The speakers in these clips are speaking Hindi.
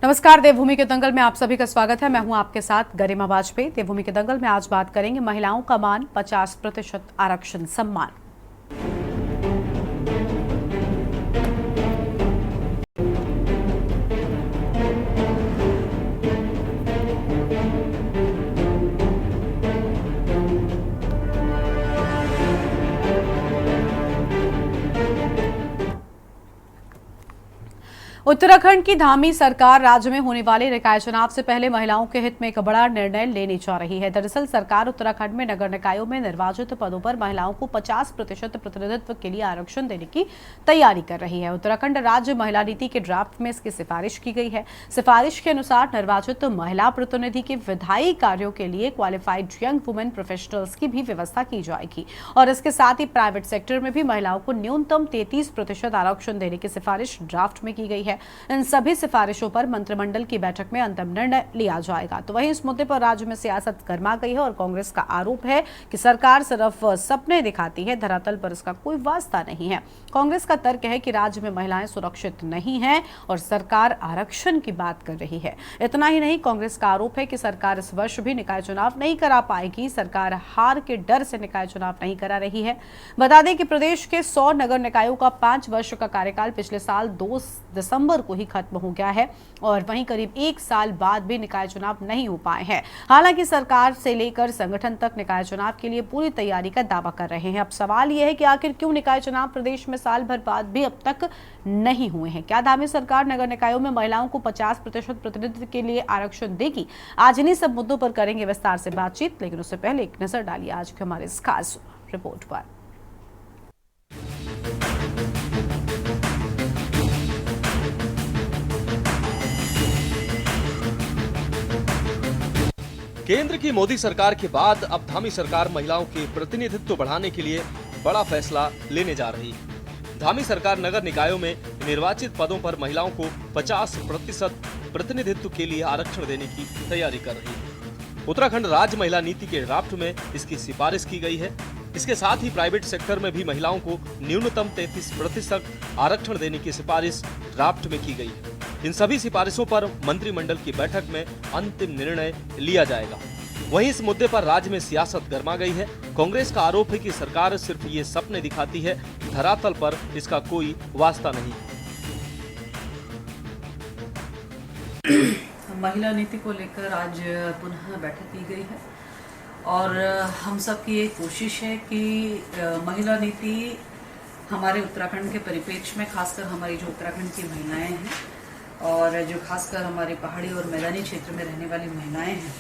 नमस्कार, देवभूमि के दंगल में आप सभी का स्वागत है। मैं हूं आपके साथ गरिमा वाजपेयी। देवभूमि के दंगल में आज बात करेंगे महिलाओं का मान 50% आरक्षण सम्मान। उत्तराखंड की धामी सरकार राज्य में होने वाले निकाय चुनाव से पहले महिलाओं के हित में एक बड़ा निर्णय लेने जा रही है। दरअसल सरकार उत्तराखंड में नगर निकायों में निर्वाचित पदों पर महिलाओं को 50% प्रतिनिधित्व के लिए आरक्षण देने की तैयारी कर रही है। उत्तराखंड राज्य महिला नीति के ड्राफ्ट में इसकी सिफारिश की गई है। सिफारिश के अनुसार निर्वाचित महिला प्रतिनिधि के विधायी कार्यों के लिए क्वालिफाइड यंग वुमेन प्रोफेशनल्स की भी व्यवस्था की जाएगी और इसके साथ ही प्राइवेट सेक्टर में भी महिलाओं को न्यूनतम 33% आरक्षण देने की सिफारिश ड्राफ्ट में की गई है। इन सभी सिफारिशों पर मंत्रिमंडल की बैठक में अंतिम निर्णय लिया जाएगा। तो वहीं इस मुद्दे पर राज्य में सियासत गर्मा गई है और कांग्रेस का आरोप है कि सरकार सिर्फ सपने दिखाती है, धरातल पर इसका कोई वास्ता नहीं है। कांग्रेस का तर्क है कि राज्य में महिलाएं सुरक्षित नहीं हैं और सरकार आरक्षण की बात कर रही है। इतना ही नहीं, कांग्रेस का आरोप है कि सरकार इस वर्ष भी निकाय चुनाव नहीं करा पाएगी। सरकार हार के डर से निकाय चुनाव नहीं करा रही है। बता दें कि प्रदेश के 100 नगर निकायों का 5 वर्ष का कार्यकाल पिछले साल 2 दिसंबर को ही खत्म हो गया है और वहीं करीब 1 साल बाद भी निकाय चुनाव नहीं हो पाए हैं। हालांकि सरकार से लेकर संगठन तक निकाय चुनाव के लिए पूरी तैयारी का दावा कर रहे हैं। अब सवाल यह है कि आखिर क्यों निकाय चुनाव प्रदेश में साल भर बाद भी अब तक नहीं हुए हैं। क्या धामी सरकार नगर निकायों में महिलाओं को 50% प्रतिनिधित्व के लिए आरक्षण देगी? आज इन्हीं सब मुद्दों पर करेंगे विस्तार से बातचीत, लेकिन उससे पहले एक नजर डालिए आज के हमारे इस खास रिपोर्ट पर। केंद्र की मोदी सरकार के बाद अब धामी सरकार महिलाओं के प्रतिनिधित्व बढ़ाने के लिए बड़ा फैसला लेने जा रही है। धामी सरकार नगर निकायों में निर्वाचित पदों पर महिलाओं को 50% प्रतिनिधित्व के लिए आरक्षण देने की तैयारी कर रही है। उत्तराखंड राज्य महिला नीति के ड्राफ्ट में इसकी सिफारिश की गई है। इसके साथ ही प्राइवेट सेक्टर में भी महिलाओं को न्यूनतम 33% आरक्षण देने की सिफारिश ड्राफ्ट में की गई है। इन सभी सिफारिशों पर मंत्रिमंडल की बैठक में अंतिम निर्णय लिया जाएगा। वहीं इस मुद्दे पर राज्य में सियासत गर्मा गई है। कांग्रेस का आरोप है कि सरकार सिर्फ ये सपने दिखाती है, धरातल पर इसका कोई वास्ता नहीं। महिला नीति को लेकर आज पुनः बैठक की गई है और हम सब की एक कोशिश है कि महिला नीति हमारे उत्तराखंड के परिप्रेक्ष्य में, खासकर हमारी जो उत्तराखंड की महिलाएं हैं और जो खासकर हमारे पहाड़ी और मैदानी क्षेत्र में रहने वाली महिलाएं हैं,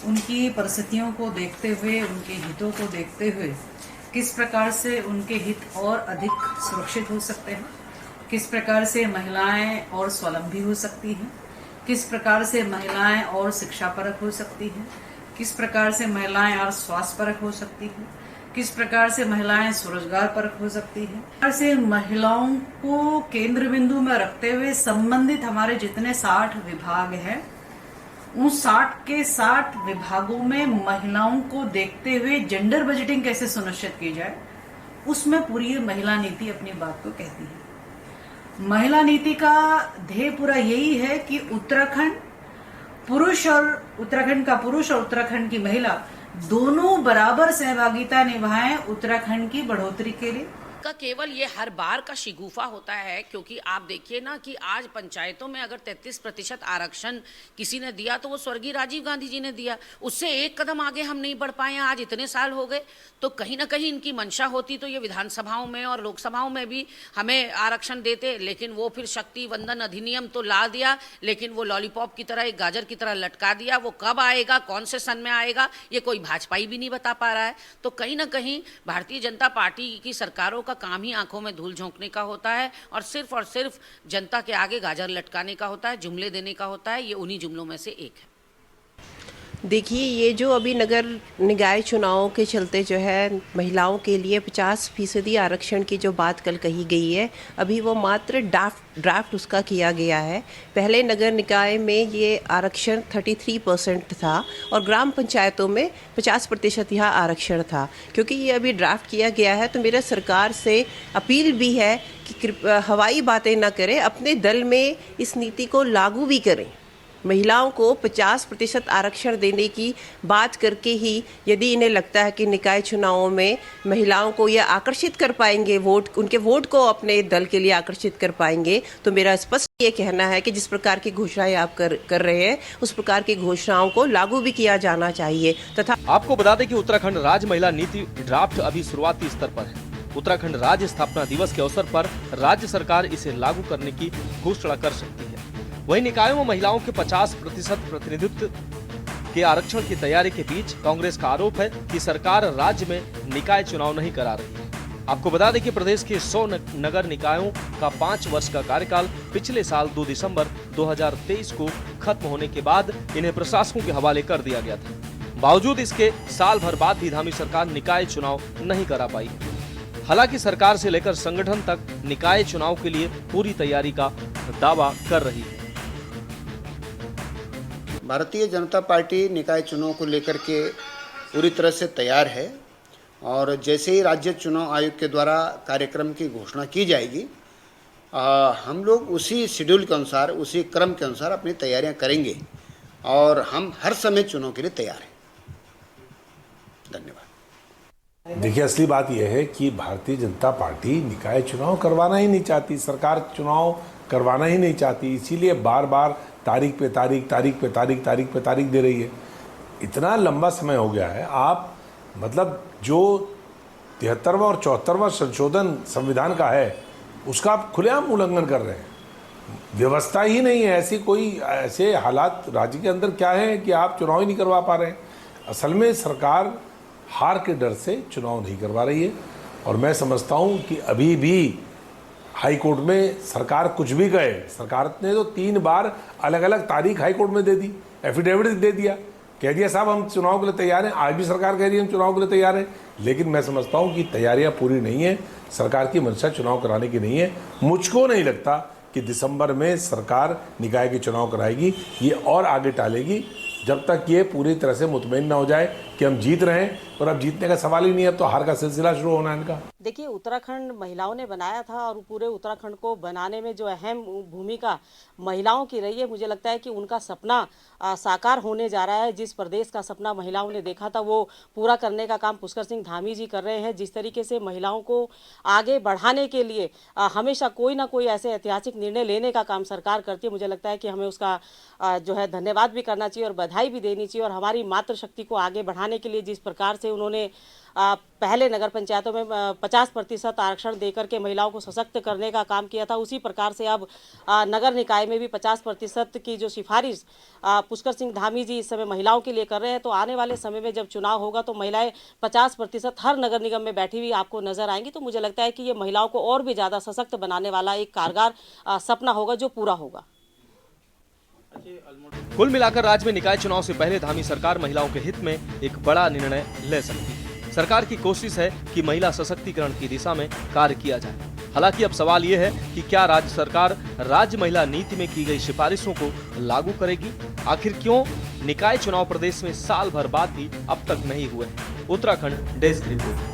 उनकी परिस्थितियों को देखते हुए, उनके हितों को देखते हुए किस प्रकार से उनके हित और अधिक सुरक्षित हो सकते हैं, किस प्रकार से महिलाएं और स्वावलंबी हो सकती हैं, किस प्रकार से महिलाएं और शिक्षापरक हो सकती हैं, किस प्रकार से महिलाएं और स्वास्थ्य परक हो सकती हैं, किस प्रकार से महिलाएं स्वरोजगार परक हो सकती हैं। ऐसे महिलाओं को केंद्र बिंदु में रखते हुए संबंधित हमारे जितने 60 विभाग हैं, उन 60 के 60 विभागों में महिलाओं को देखते हुए जेंडर बजटिंग कैसे सुनिश्चित की जाए, उसमें पूरी महिला नीति अपनी बात को कहती है। महिला नीति का ध्येय पूरा यही है कि उत्तराखंड और उत्तराखंड की महिला दोनों बराबर सहभागिता निभाएं उत्तराखंड की बढ़ोतरी के लिए। का केवल ये हर बार का शिगुफा होता है, क्योंकि आप देखिए ना कि आज पंचायतों में अगर 33% आरक्षण किसी ने दिया तो वो स्वर्गीय राजीव गांधी जी ने दिया। उससे एक कदम आगे हम नहीं बढ़ पाए हैं, आज इतने साल हो गए। तो कहीं ना कहीं इनकी मंशा होती तो ये विधानसभाओं में और लोकसभाओं में भी हमें आरक्षण देते, लेकिन वो फिर शक्ति वंदन अधिनियम तो ला दिया, लेकिन वो लॉलीपॉप की तरह, एक गाजर की तरह लटका दिया। वो कब आएगा, कौन से सन में आएगा, ये कोई भाजपाई भी नहीं बता पा रहा है। तो कहीं ना कहीं भारतीय जनता पार्टी की सरकारों का काम ही आंखों में धूल झोंकने का होता है और सिर्फ जनता के आगे गाजर लटकाने का होता है, जुमले देने का होता है। ये उन्हीं जुमलों में से एक है। देखिए, ये जो अभी नगर निकाय चुनावों के चलते जो है महिलाओं के लिए 50% आरक्षण की जो बात कल कही गई है, अभी वो मात्र ड्राफ्ट उसका किया गया है। पहले नगर निकाय में ये आरक्षण 33% था और ग्राम पंचायतों में 50% यह आरक्षण था। क्योंकि ये अभी ड्राफ्ट किया गया है तो मेरा सरकार से अपील भी है कि हवाई बातें ना करें, अपने दल में इस नीति को लागू भी करें। महिलाओं को 50% आरक्षण देने की बात करके ही यदि इन्हें लगता है कि निकाय चुनावों में महिलाओं को ये आकर्षित कर पाएंगे, उनके वोट को अपने दल के लिए आकर्षित कर पाएंगे, तो मेरा स्पष्ट ये कहना है कि जिस प्रकार की घोषणाएं आप कर रहे हैं उस प्रकार की घोषणाओं को लागू भी किया जाना चाहिए। तथा आपको बता दें कि उत्तराखंड राज्य महिला नीति ड्राफ्ट अभी शुरुआती स्तर पर है। उत्तराखंड राज्य स्थापना दिवस के अवसर पर राज्य सरकार इसे लागू करने की घोषणा कर सकती है। वहीं निकायों में महिलाओं के 50% प्रतिनिधित्व के आरक्षण की तैयारी के बीच कांग्रेस का आरोप है कि सरकार राज्य में निकाय चुनाव नहीं करा रही है। आपको बता दें कि प्रदेश के 100 नगर निकायों का 5 वर्ष का कार्यकाल पिछले साल 2 दिसंबर 2023 को खत्म होने के बाद इन्हें प्रशासकों के हवाले कर दिया गया था। बावजूद इसके साल भर बाद भी धामी सरकार निकाय चुनाव नहीं करा पाई। हालांकि सरकार से लेकर संगठन तक निकाय चुनाव के लिए पूरी तैयारी का दावा कर रही है। भारतीय जनता पार्टी निकाय चुनाव को लेकर के पूरी तरह से तैयार है और जैसे ही राज्य चुनाव आयोग के द्वारा कार्यक्रम की घोषणा की जाएगी, हम लोग उसी शेड्यूल के अनुसार, उसी क्रम के अनुसार अपनी तैयारियां करेंगे और हम हर समय चुनाव के लिए तैयार हैं। धन्यवाद। देखिए, असली बात यह है कि भारतीय जनता पार्टी निकाय चुनाव करवाना ही नहीं चाहती, सरकार चुनाव करवाना ही नहीं चाहती, इसीलिए बार बार तारीख पे तारीख दे रही है। इतना लंबा समय हो गया है, आप मतलब जो 73वां और 74वां संशोधन संविधान का है उसका आप खुलेआम उल्लंघन कर रहे हैं। व्यवस्था ही नहीं है ऐसी, कोई ऐसे हालात राज्य के अंदर क्या है कि आप चुनाव ही नहीं करवा पा रहे हैं। असल में सरकार हार के डर से चुनाव नहीं करवा रही है और मैं समझता हूँ कि अभी भी हाई कोर्ट में सरकार कुछ भी कहे, सरकार ने तो 3 बार अलग अलग तारीख हाई कोर्ट में दे दी, एफिडेविट दे दिया, कह दिया साहब हम चुनाव के लिए तैयार हैं। आज भी सरकार कह रही है हम चुनाव के लिए तैयार हैं, लेकिन मैं समझता हूं कि तैयारियां पूरी नहीं है। सरकार की मंशा चुनाव कराने की नहीं है। मुझको नहीं लगता कि दिसंबर में सरकार निकाय के चुनाव कराएगी, ये और आगे टालेगी जब तक ये पूरी तरह से मुतमईन ना हो जाए कि हम जीत रहे हैं। और अब जीतने का सवाल ही नहीं है, अब तो हार का सिलसिला शुरू होना है इनका। देखिए, उत्तराखंड महिलाओं ने बनाया था और पूरे उत्तराखंड को बनाने में जो अहम भूमिका महिलाओं की रही है, मुझे लगता है कि उनका सपना साकार होने जा रहा है। जिस प्रदेश का सपना महिलाओं ने देखा था वो पूरा करने का काम पुष्कर सिंह धामी जी कर रहे हैं। जिस तरीके से महिलाओं को आगे बढ़ाने के लिए हमेशा कोई ना कोई ऐसे ऐतिहासिक निर्णय लेने का काम सरकार करती है, मुझे लगता है कि हमें उसका जो है धन्यवाद भी करना चाहिए और बधाई भी देनी चाहिए। और हमारी मातृशक्ति को आगे बढ़ाने के लिए जिस प्रकार से उन्होंने पहले नगर पंचायतों में 50% आरक्षण देकर के महिलाओं को सशक्त करने का काम किया था, उसी प्रकार से अब नगर निकाय में भी 50% की जो सिफारिश पुष्कर सिंह धामी जी इस समय महिलाओं के लिए कर रहे हैं, तो आने वाले समय में जब चुनाव होगा तो महिलाएं 50% हर नगर निगम में बैठी हुई आपको नजर आएंगी। तो मुझे लगता है कि ये महिलाओं को और भी ज़्यादा सशक्त बनाने वाला एक कारगर सपना होगा जो पूरा होगा। कुल मिलाकर राज्य में निकाय चुनाव से पहले धामी सरकार महिलाओं के हित में एक बड़ा निर्णय ले सकती है। सरकार की कोशिश है कि महिला सशक्तिकरण की दिशा में कार्य किया जाए। हालांकि अब सवाल यह है कि क्या राज्य सरकार राज्य महिला नीति में की गई सिफारिशों को लागू करेगी? आखिर क्यों निकाय चुनाव प्रदेश में साल भर बाद भी अब तक नहीं हुए? Uttarakhand desk report.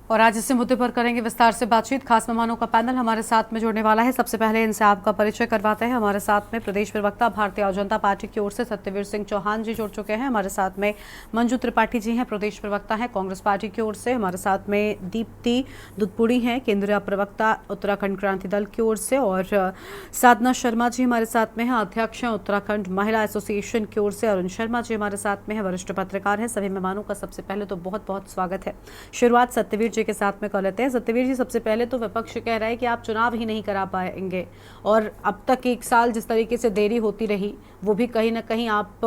और आज इसी मुद्दे पर करेंगे विस्तार से बातचीत। खास मेहमानों का पैनल हमारे साथ में जुड़ने वाला है। सबसे पहले इनसे आपका परिचय करवाते हैं। हमारे साथ में प्रदेश प्रवक्ता भारतीय जनता पार्टी की ओर से सत्यवीर सिंह चौहान जी जुड़ चुके हैं। हमारे साथ में मंजू त्रिपाठी जी हैं, प्रदेश प्रवक्ता हैं कांग्रेस पार्टी की ओर से। हमारे साथ में दीप्ति दुधपुड़ी हैं, केंद्रीय प्रवक्ता उत्तराखंड क्रांति दल की ओर से। और साधना शर्मा जी हमारे साथ में हैं, अध्यक्ष हैं उत्तराखंड महिला एसोसिएशन की ओर से। अरुण शर्मा जी हमारे साथ में हैं, वरिष्ठ पत्रकार हैं। सभी मेहमानों का सबसे पहले तो बहुत बहुत स्वागत है। शुरुआत सत्यवीर जी के साथ में कर लेते हैं। सत्यवीर जी, सबसे पहले तो विपक्ष कह रहा है कि आप चुनाव ही नहीं करा पाएंगे और अब तक 1 साल जिस तरीके से देरी होती रही वो भी कहीं ना कहीं आप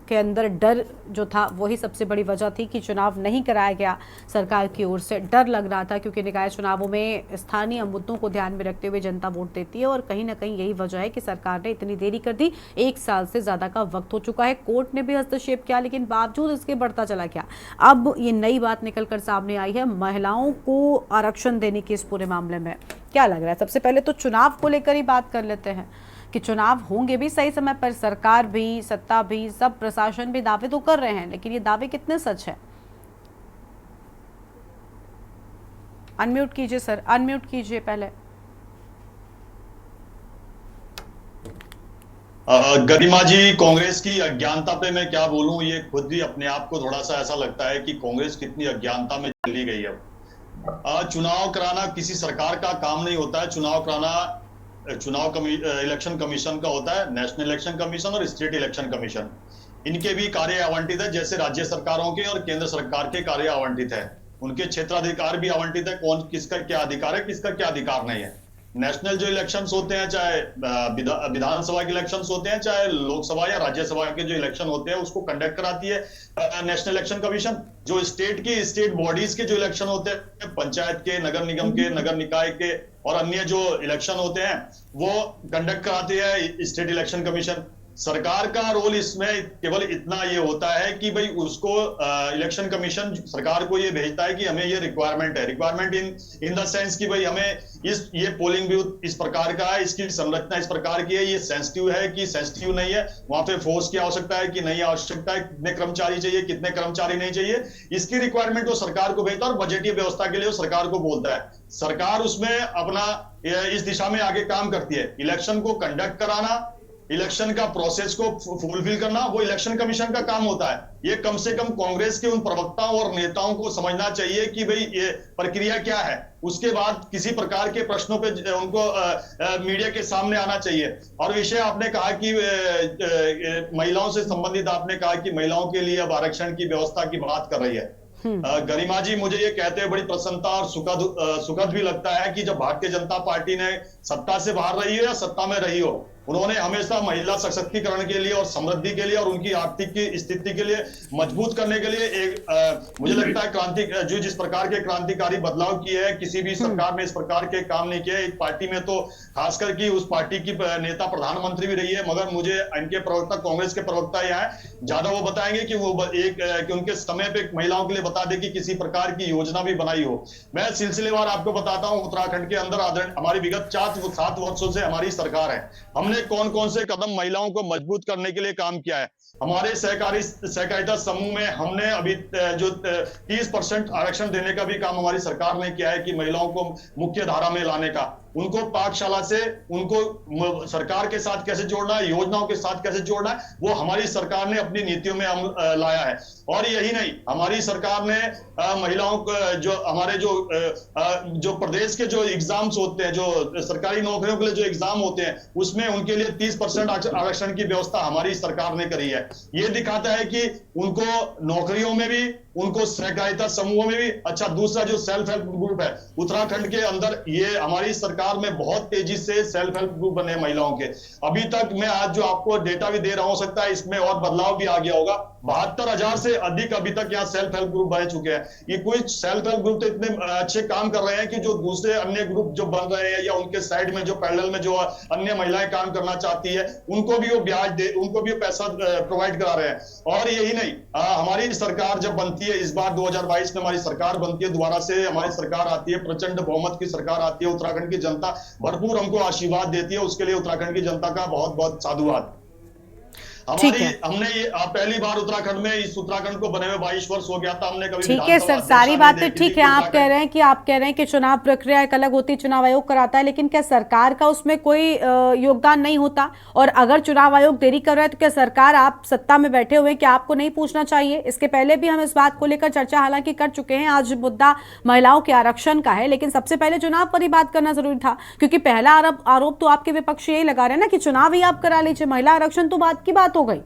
के अंदर डर जो था वही सबसे बड़ी वजह थी कि चुनाव नहीं कराया गया। सरकार की ओर से डर लग रहा था क्योंकि निकाय चुनावों में स्थानीय मुद्दों को ध्यान में रखते हुए जनता वोट देती है और कहीं ना कहीं यही वजह है कि सरकार ने इतनी देरी कर दी। 1 साल से ज्यादा का वक्त हो चुका है, कोर्ट ने भी हस्तक्षेप किया लेकिन बावजूद इसके बढ़ता चला गया। अब ये नई बात निकलकर सामने आई है महिलाओं को आरक्षण देने की। इस पूरे मामले में क्या लग रहा है? सबसे पहले तो चुनाव को लेकर ही बात कर लेते हैं कि चुनाव होंगे भी सही समय पर, सरकार भी, सत्ता भी, सब प्रशासन भी दावे तो कर रहे हैं, लेकिन ये दावे कितने सच है? अनम्यूट कीजिए सर, अनम्यूट कीजिए पहले। गरिमा जी, कांग्रेस की अज्ञानता पे मैं क्या बोलूं, ये खुद भी अपने आप को थोड़ा सा ऐसा लगता है कि कांग्रेस कितनी अज्ञानता में चली गई है। चुनाव कराना किसी सरकार का काम नहीं होता है। चुनाव कराना इलेक्शन कमीशन का होता है, नेशनल इलेक्शन कमीशन और स्टेट इलेक्शन कमीशन। इनके भी कार्य आवंटित है, जैसे राज्य सरकारों के और केंद्र सरकार के कार्य आवंटित है। उनके क्षेत्राधिकार भी आवंटित है, कौन किसका क्या अधिकार है, किसका क्या अधिकार नहीं है। नेशनल जो इलेक्शंस होते हैं, चाहे विधानसभा के इलेक्शंस होते हैं, चाहे लोकसभा या राज्यसभा के जो इलेक्शन होते हैं, उसको कंडक्ट कराती है नेशनल इलेक्शन कमीशन। जो स्टेट बॉडीज के जो इलेक्शन होते हैं, पंचायत के, नगर निगम के, नगर निकाय के और अन्य जो इलेक्शन होते हैं, वो कंडक्ट कराती है स्टेट इलेक्शन कमीशन। सरकार का रोल इसमें केवल इतना ये होता है कि भाई उसको इलेक्शन कमीशन सरकार को ये भेजता है कि हमें ये रिक्वायरमेंट है, रिक्वायरमेंट इन द सेंस कि भाई हमें ये पोलिंग बूथ इस प्रकार का है, इसकी संरचना इस प्रकार की है, ये सेंसिटिव है कि सेंसिटिव नहीं है, वहां पे फोर्स की आवश्यकता है कि नहीं आवश्यकता है, कितने कर्मचारी चाहिए, कितने कर्मचारी नहीं चाहिए, इसकी रिक्वायरमेंट वो सरकार को भेजता है और बजटीय व्यवस्था के लिए वो सरकार को बोलता है। सरकार उसमें अपना इस दिशा में आगे काम करती है। इलेक्शन को कंडक्ट कराना, इलेक्शन का प्रोसेस को फुलफिल करना, वो इलेक्शन कमीशन का काम होता है। ये कम से कम कांग्रेस के उन प्रवक्ताओं और नेताओं को समझना चाहिए कि भाई ये प्रक्रिया क्या है। उसके बाद किसी प्रकार के प्रश्नों पे उनको मीडिया के सामने आना चाहिए। और विषय आपने कहा कि महिलाओं से संबंधित आपने कहा कि महिलाओं के लिए अब आरक्षण की व्यवस्था की बात कर रही है। गरिमा जी, मुझे ये कहते हुए बड़ी प्रसन्नता और सुखद भी लगता है कि जब भारतीय जनता पार्टी ने सत्ता से बाहर रही हो या सत्ता में रही हो, उन्होंने हमेशा महिला सशक्तिकरण के लिए और समृद्धि के लिए और उनकी आर्थिक स्थिति के लिए मजबूत करने के लिए एक मुझे लगता है जिस प्रकार के क्रांतिकारी बदलाव किए हैं, किसी भी सरकार ने इस प्रकार के काम नहीं किए। एक पार्टी में तो खासकर की उस पार्टी की नेता प्रधानमंत्री भी रही है, मगर मुझे इनके प्रवक्ता, कांग्रेस के प्रवक्ता यहाँ ज्यादा वो बताएंगे कि वो कि उनके समय पे महिलाओं के लिए बता दे कि किसी प्रकार की योजना भी बनाई हो। मैं सिलसिलेवार आपको बताता हूँ, उत्तराखंड के अंदर हमारी विगत 7 वर्षों से हमारी सरकार है। हमने कौन कौन से कदम महिलाओं को मजबूत करने के लिए काम किया है। हमारे सहकारिता समूह में हमने अभी जो 30% आरक्षण देने का भी काम हमारी सरकार ने किया है कि महिलाओं को मुख्य धारा में लाने का, उनको पाठशाला से उनको सरकार के साथ कैसे जोड़ना है, योजनाओं के साथ कैसे जोड़ना है, वो हमारी सरकार ने अपनी नीतियों में लाया है। और यही नहीं, हमारी सरकार ने महिलाओं को जो हमारे जो प्रदेश के जो एग्जाम्स होते हैं, जो सरकारी नौकरियों के लिए जो एग्जाम होते हैं, उसमें उनके लिए 30% आरक्षण की व्यवस्था हमारी सरकार ने करी है। ये दिखाता है कि उनको नौकरियों में भी, उनको सहकारिता समूहों में भी। अच्छा, दूसरा जो सेल्फ हेल्प ग्रुप है उत्तराखंड के अंदर, ये हमारी सरकार में बहुत तेजी से सेल्फ हेल्प ग्रुप बने महिलाओं के। अभी तक मैं आज जो आपको डेटा भी दे रहा हूं, सकता है इसमें और बदलाव भी आ गया होगा, 72,000 से अधिक अभी तक यहाँ सेल्फ हेल्प ग्रुप बन चुके हैं। ये कुछ सेल्फ हेल्प ग्रुप तो इतने अच्छे काम कर रहे हैं कि जो दूसरे अन्य ग्रुप जो बन रहे हैं या उनके साइड में जो पैरेलल में जो अन्य महिलाएं काम करना चाहती है, उनको भी वो ब्याज दे, उनको भी पैसा प्रोवाइड करा रहे हैं। और यही नहीं, हमारी सरकार जब बनती है, इस बार 2022 में हमारी सरकार बनती है, दोबारा से हमारी सरकार आती है, प्रचंड बहुमत की सरकार आती है, उत्तराखंड की जनता भरपूर हमको आशीर्वाद देती है, उसके लिए उत्तराखंड की जनता का बहुत बहुत साधुवाद। हमने ये पहली बार उत्तराखंड में, इस उत्तराखंड को बने हुए 22 वर्ष हो गया था, हमने कभी ठीक है सर, सारी बातें ठीक है। आप कह रहे हैं कि चुनाव प्रक्रिया एक अलग होती है, चुनाव आयोग कराता है, लेकिन क्या सरकार का उसमें कोई योगदान नहीं होता? और अगर चुनाव आयोग देरी कर रहा है तो क्या सरकार, आप सत्ता में बैठे हुए, क्या आपको नहीं पूछना चाहिए? इसके पहले भी हम इस बात को लेकर चर्चा हालांकि कर चुके हैं। आज मुद्दा महिलाओं के आरक्षण का है, लेकिन सबसे पहले चुनाव पर ही बात करना जरूरी था, क्योंकि पहला आरोप तो आपके विपक्ष यही लगा रहे हैं ना कि चुनाव ही आप करा लीजिए, महिला आरक्षण तो बात की बात हो गई।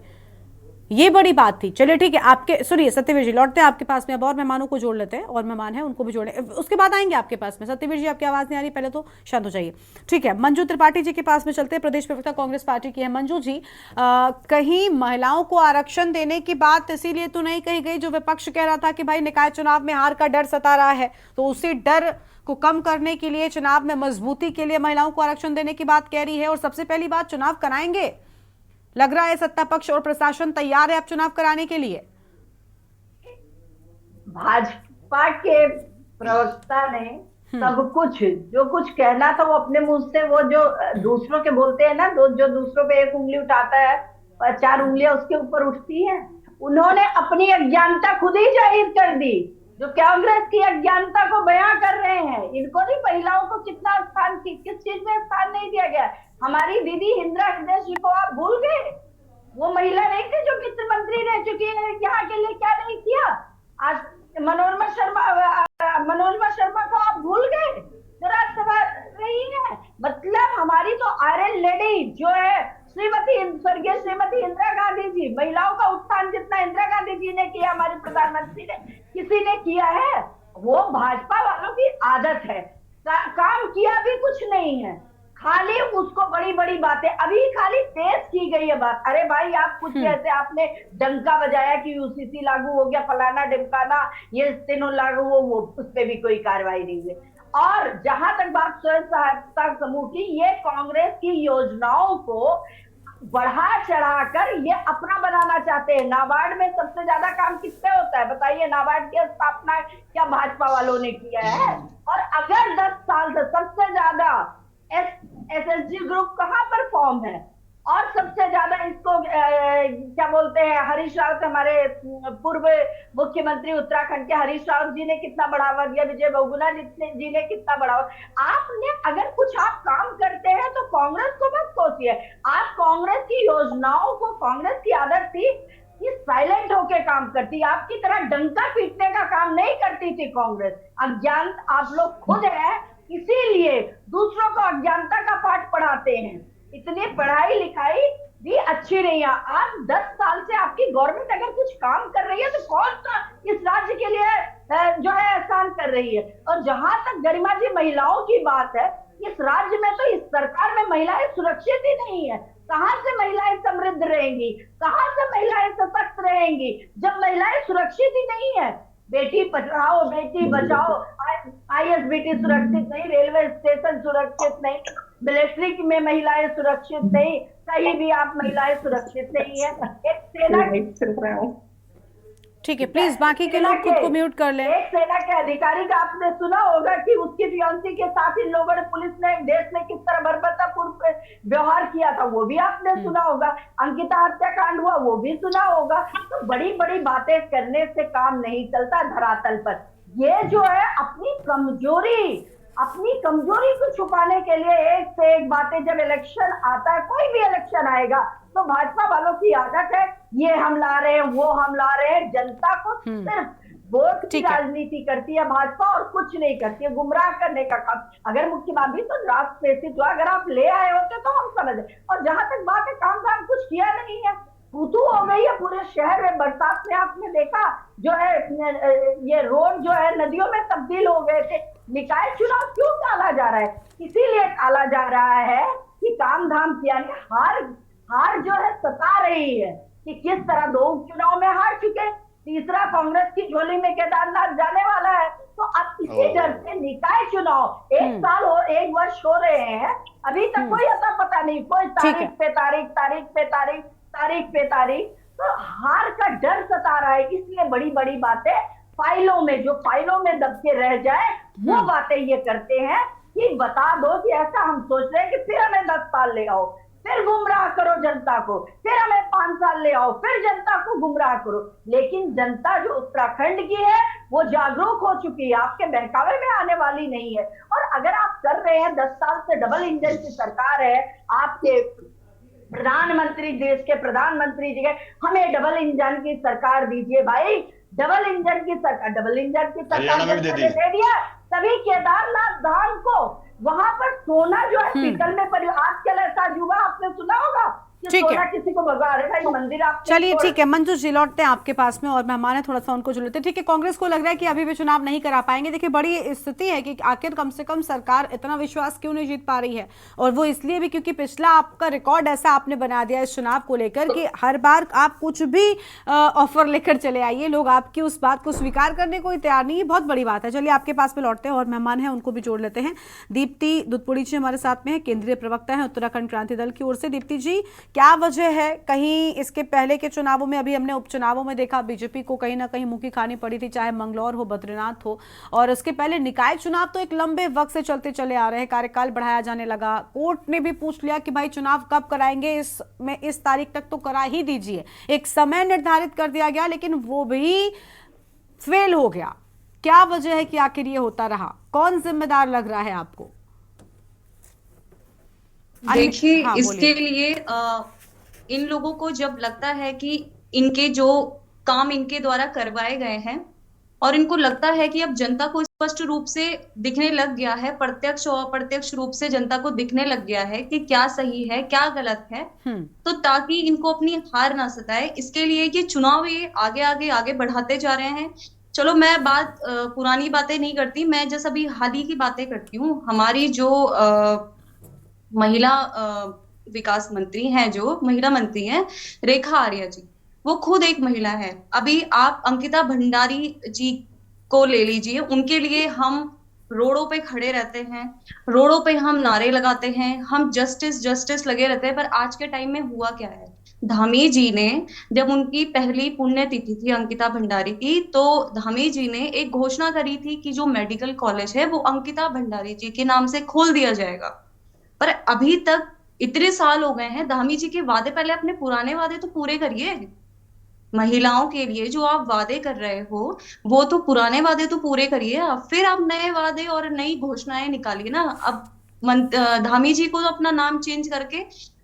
ये बड़ी बात थी। चलिए ठीक है, आपके सुनिए सत्यवीर जी, लौटते हैं आपके पास में, अब और मेहमानों को जोड़ लेते हैं, और मेहमान हैं उनको भी जोड़े, उसके बाद आएंगे आपके पास में। सत्यवीर जी आपकी आवाज नहीं आ रही, पहले तो शांत हो जाइए। ठीक है, मंजू त्रिपाठी जी के पास में चलते हैं, प्रदेश प्रवक्ता कांग्रेस पार्टी की है। मंजू जी, कहीं महिलाओं को आरक्षण देने की बात इसीलिए तो नहीं कही गई, जो विपक्ष कह रहा था कि भाई निकाय चुनाव में हार का डर सता रहा है, तो उसी डर को कम करने के लिए, चुनाव में मजबूती के लिए महिलाओं को आरक्षण देने की बात कह रही है। और सबसे पहली बात, चुनाव कराएंगे, लग रहा है सत्ता पक्ष और प्रशासन तैयार है अब चुनाव कराने के लिए। भाजपा के प्रवक्ता ने सब कुछ जो कुछ कहना था वो अपने मुंह से, वो जो दूसरों के बोलते हैं ना, जो दूसरों पे एक उंगली उठाता है 4 उंगलियां उसके ऊपर उठती हैं, उन्होंने अपनी अज्ञानता खुद ही जाहिर कर दी। जो कांग्रेस की अज्ञानता को बयां कर रहे हैं, इनको नहीं महिलाओं को कितना स्थान, किस चीज में स्थान नहीं दिया गया। हमारी दीदी इंदिरा हृदय जी को आप भूल गए? वो महिला नहीं थी जो वित्त मंत्री रह चुकी है, यहाँ के लिए क्या नहीं किया। आज मनोरमा शर्मा को आप भूल गए, जो राज्यसभा रही है। मतलब हमारी तो आयरन लेडी जो है स्वर्गीय श्रीमती इंदिरा गांधी जी, महिलाओं का उत्थान जितना इंदिरा गांधी जी ने किया, हमारे प्रधानमंत्री ने किसी ने किया है? वो भाजपा वालों की आदत है, काम किया भी कुछ नहीं है, खाली उसको बड़ी बड़ी बातें, अभी खाली पेश की गई है बात। अरे भाई आप कुछ ऐसे आपने डंका बजाया कि यूसीसी लागू हो गया, फलाना ढिमकाना, ये तीनों लागू हो, वो उस पर भी कोई कार्रवाई नहीं हुई। और जहां तक बात स्वयं सहायता समूह की, ये कांग्रेस की योजनाओं को बढ़ा चढ़ाकर ये अपना बनाना चाहते हैं। नाबार्ड में सबसे ज्यादा काम किससे होता है बताइए? नाबार्ड की स्थापना क्या भाजपा वालों ने किया है? और अगर 10 साल से सबसे ज्यादा एसएसजी ग्रुप कहाँ पर फॉर्म है, और सबसे ज्यादा इसको क्या बोलते हैं, हरीश रावत, हमारे पूर्व मुख्यमंत्री उत्तराखंड के हरीश रावत जी ने कितना बढ़ावा दिया, विजय बहुगुणा जी ने कितना बढ़ावा। आपने अगर कुछ आप काम करते हैं तो कांग्रेस को मत सोचिए। आप कांग्रेस की योजनाओं को, कांग्रेस की आदत थी कि साइलेंट होके काम करती, आपकी तरह डंका पीटने का काम नहीं करती थी कांग्रेस। अज्ञान आप लोग खुद है, इसीलिए दूसरों को अज्ञानता का पाठ पढ़ाते हैं। इतनी पढ़ाई लिखाई भी अच्छी नहीं है। आज 10 साल से आपकी गवर्नमेंट अगर कुछ काम कर रही है तो कौन सा इस राज्य के लिए जो है एहसान कर रही है। और जहां तक गरिमा जी महिलाओं की बात है, इस राज्य में तो इस सरकार में महिलाएं सुरक्षित ही नहीं है। कहां से महिलाएं समृद्ध रहेंगी, कहां से महिलाएं सशक्त रहेंगी जब महिलाएं सुरक्षित ही नहीं है। बेटी पढ़ाओ बेटी बचाओ, आईएसबीटी सुरक्षित नहीं, रेलवे स्टेशन सुरक्षित नहीं, मिलिट्री में महिलाएं सुरक्षित नहीं, कहीं भी आप महिलाएं सुरक्षित नहीं है। एक सेना, ठीक है प्लीज बाकी के लोग खुद को म्यूट कर लें। एक सेना के अधिकारी का आपने सुना होगा कि उसकी फियांसी के साथ इन लोगों ने, पुलिस ने, देश में किस तरह बर्बरतापूर्ण व्यवहार किया था, वो भी आपने सुना होगा। अंकिता हत्याकांड हुआ, वो भी सुना होगा। तो बड़ी बड़ी बातें करने से काम नहीं चलता धरातल पर। ये जो है अपनी कमजोरी को छुपाने के लिए एक से एक बातें, जब इलेक्शन आता है, कोई भी इलेक्शन आएगा तो भाजपा वालों की आदत है ये हम ला रहे हैं, वो हम ला रहे हैं। जनता को सिर्फ वोट की राजनीति करती है भाजपा और कुछ नहीं करती है, गुमराह करने का काम। अगर मुख्यमंत्री तो राजनीतिक हुआ, अगर आप ले आए होते तो हम समझ। और जहां तक बात है, काम कुछ किया नहीं है, तू हो गई है पूरे शहर में। बरसात में आपने देखा जो है ये रोड जो है नदियों में तब्दील हो गए थे। निकाय चुनाव क्यों टाला जा रहा है? इसीलिए टाला जा रहा है कि काम धाम किया नहीं। हार जो है सता रही है कि किस तरह 2 चुनाव में हार चुके, तीसरा कांग्रेस की झोली में केदारनाथ जाने वाला है। तो अब इसी डर से निकाय चुनाव 1 साल और 1 वर्ष हो रहे हैं, अभी तक कोई अता पता नहीं, कोई तारीख पे तारीख। तो हार का डर सता रहा है, इसलिए बड़ी बड़ी बातें फाइलों में दब के रह जाए, वो बातें ये करते हैं कि बता दो कि ऐसा हम सोच रहे हैं कि फिर हमें 10 साल ले आओ, फिर गुमराह करो जनता को, फिर हमें 5 साल ले आओ, फिर जनता को गुमराह करो। लेकिन जनता जो उत्तराखंड की है वो जागरूक हो चुकी है, आपके बहकावे में आने वाली नहीं है। और अगर आप कर रहे हैं 10 साल से डबल इंजन की सरकार है, आपके प्रधानमंत्री, देश के प्रधानमंत्री जी, हमें डबल इंजन की सरकार दीजिए भाई। डबल इंजन की सरकार दे दिया। तभी केदारनाथ धाम को वहां पर सोना जो है पीतल में आजकल ऐसा युवा आपने सुना होगा कि ठीक है। सोना किसी को भगा। अरे भाई मंदिर आप चलिए ठीक है, मंजू जी लौटते हैं आपके पास में और मेहमान है, थोड़ा सा उनको जुड़ लेते हैं। ठीक है, कांग्रेस को लग रहा है कि अभी भी चुनाव नहीं करा पाएंगे। देखिए बड़ी स्थिति है कि आखिर कम से कम सरकार इतना विश्वास क्यों नहीं जीत पा रही है, और वो इसलिए भी क्योंकि पिछला आपका रिकॉर्ड ऐसा आपने बना दिया इस चुनाव को लेकर कि हर बार आप कुछ भी ऑफर लेकर चले आइए, लोग आपकी उस बात को स्वीकार करने को तैयार नहीं है। बहुत बड़ी बात है। चलिए आपके पास में लौटते हैं और मेहमान है उनको भी जोड़ लेते हैं। दीप्ति दुधपुड़ी जी हमारे साथ में है, केंद्रीय प्रवक्ता है उत्तराखंड क्रांति दल की ओर से। दीप्ति जी, क्या वजह है, कहीं इसके पहले के चुनावों में, अभी हमने उपचुनावों में देखा बीजेपी को कहीं ना कहीं मुंह की खानी पड़ी थी, चाहे मंगलौर हो, बद्रीनाथ हो, और उसके पहले निकाय चुनाव तो एक लंबे वक्त से चलते चले आ रहे हैं, कार्यकाल बढ़ाया जाने लगा, कोर्ट ने भी पूछ लिया कि भाई चुनाव कब कराएंगे, इस तारीख तक तो करा ही दीजिए, एक समय निर्धारित कर दिया गया, लेकिन वो भी फेल हो गया। क्या वजह है कि आखिर ये होता रहा, कौन जिम्मेदार लग रहा है आपको? देखिए हाँ, इसके लिए इन लोगों को जब लगता है कि इनके जो काम इनके द्वारा करवाए गए हैं और इनको लगता है कि अब जनता को स्पष्ट रूप से दिखने लग गया है, प्रत्यक्ष और अप्रत्यक्ष रूप से जनता को दिखने लग गया है कि क्या सही है क्या गलत है, तो ताकि इनको अपनी हार ना सताए, इसके लिए कि चुनाव ये आगे आगे आगे बढ़ाते जा रहे हैं। चलो मैं पुरानी बातें नहीं करती, मैं जैसे अभी हाल ही की बातें करती हूँ। हमारी जो महिला विकास मंत्री हैं, जो महिला मंत्री हैं रेखा आर्या जी, वो खुद एक महिला है। अभी आप अंकिता भंडारी जी को ले लीजिए, उनके लिए हम रोडों पे खड़े रहते हैं, रोडों पे हम नारे लगाते हैं, हम जस्टिस जस्टिस लगे रहते हैं, पर आज के टाइम में हुआ क्या है? धामी जी ने, जब उनकी पहली पुण्यतिथि थी अंकिता भंडारी की, तो धामी जी ने एक घोषणा करी थी कि जो मेडिकल कॉलेज है वो अंकिता भंडारी जी के नाम से खोल दिया जाएगा। पर अभी तक इतने साल हो गए हैं, धामी जी के वादे, पहले अपने पुराने वादे तो पूरे करिए। महिलाओं के लिए जो आप वादे कर रहे हो वो तो पुराने वादे तो पूरे करिए, फिर आप नए वादे और नई घोषणाएं निकालिए ना। अब धामी जी को तो अपना नाम चेंज करके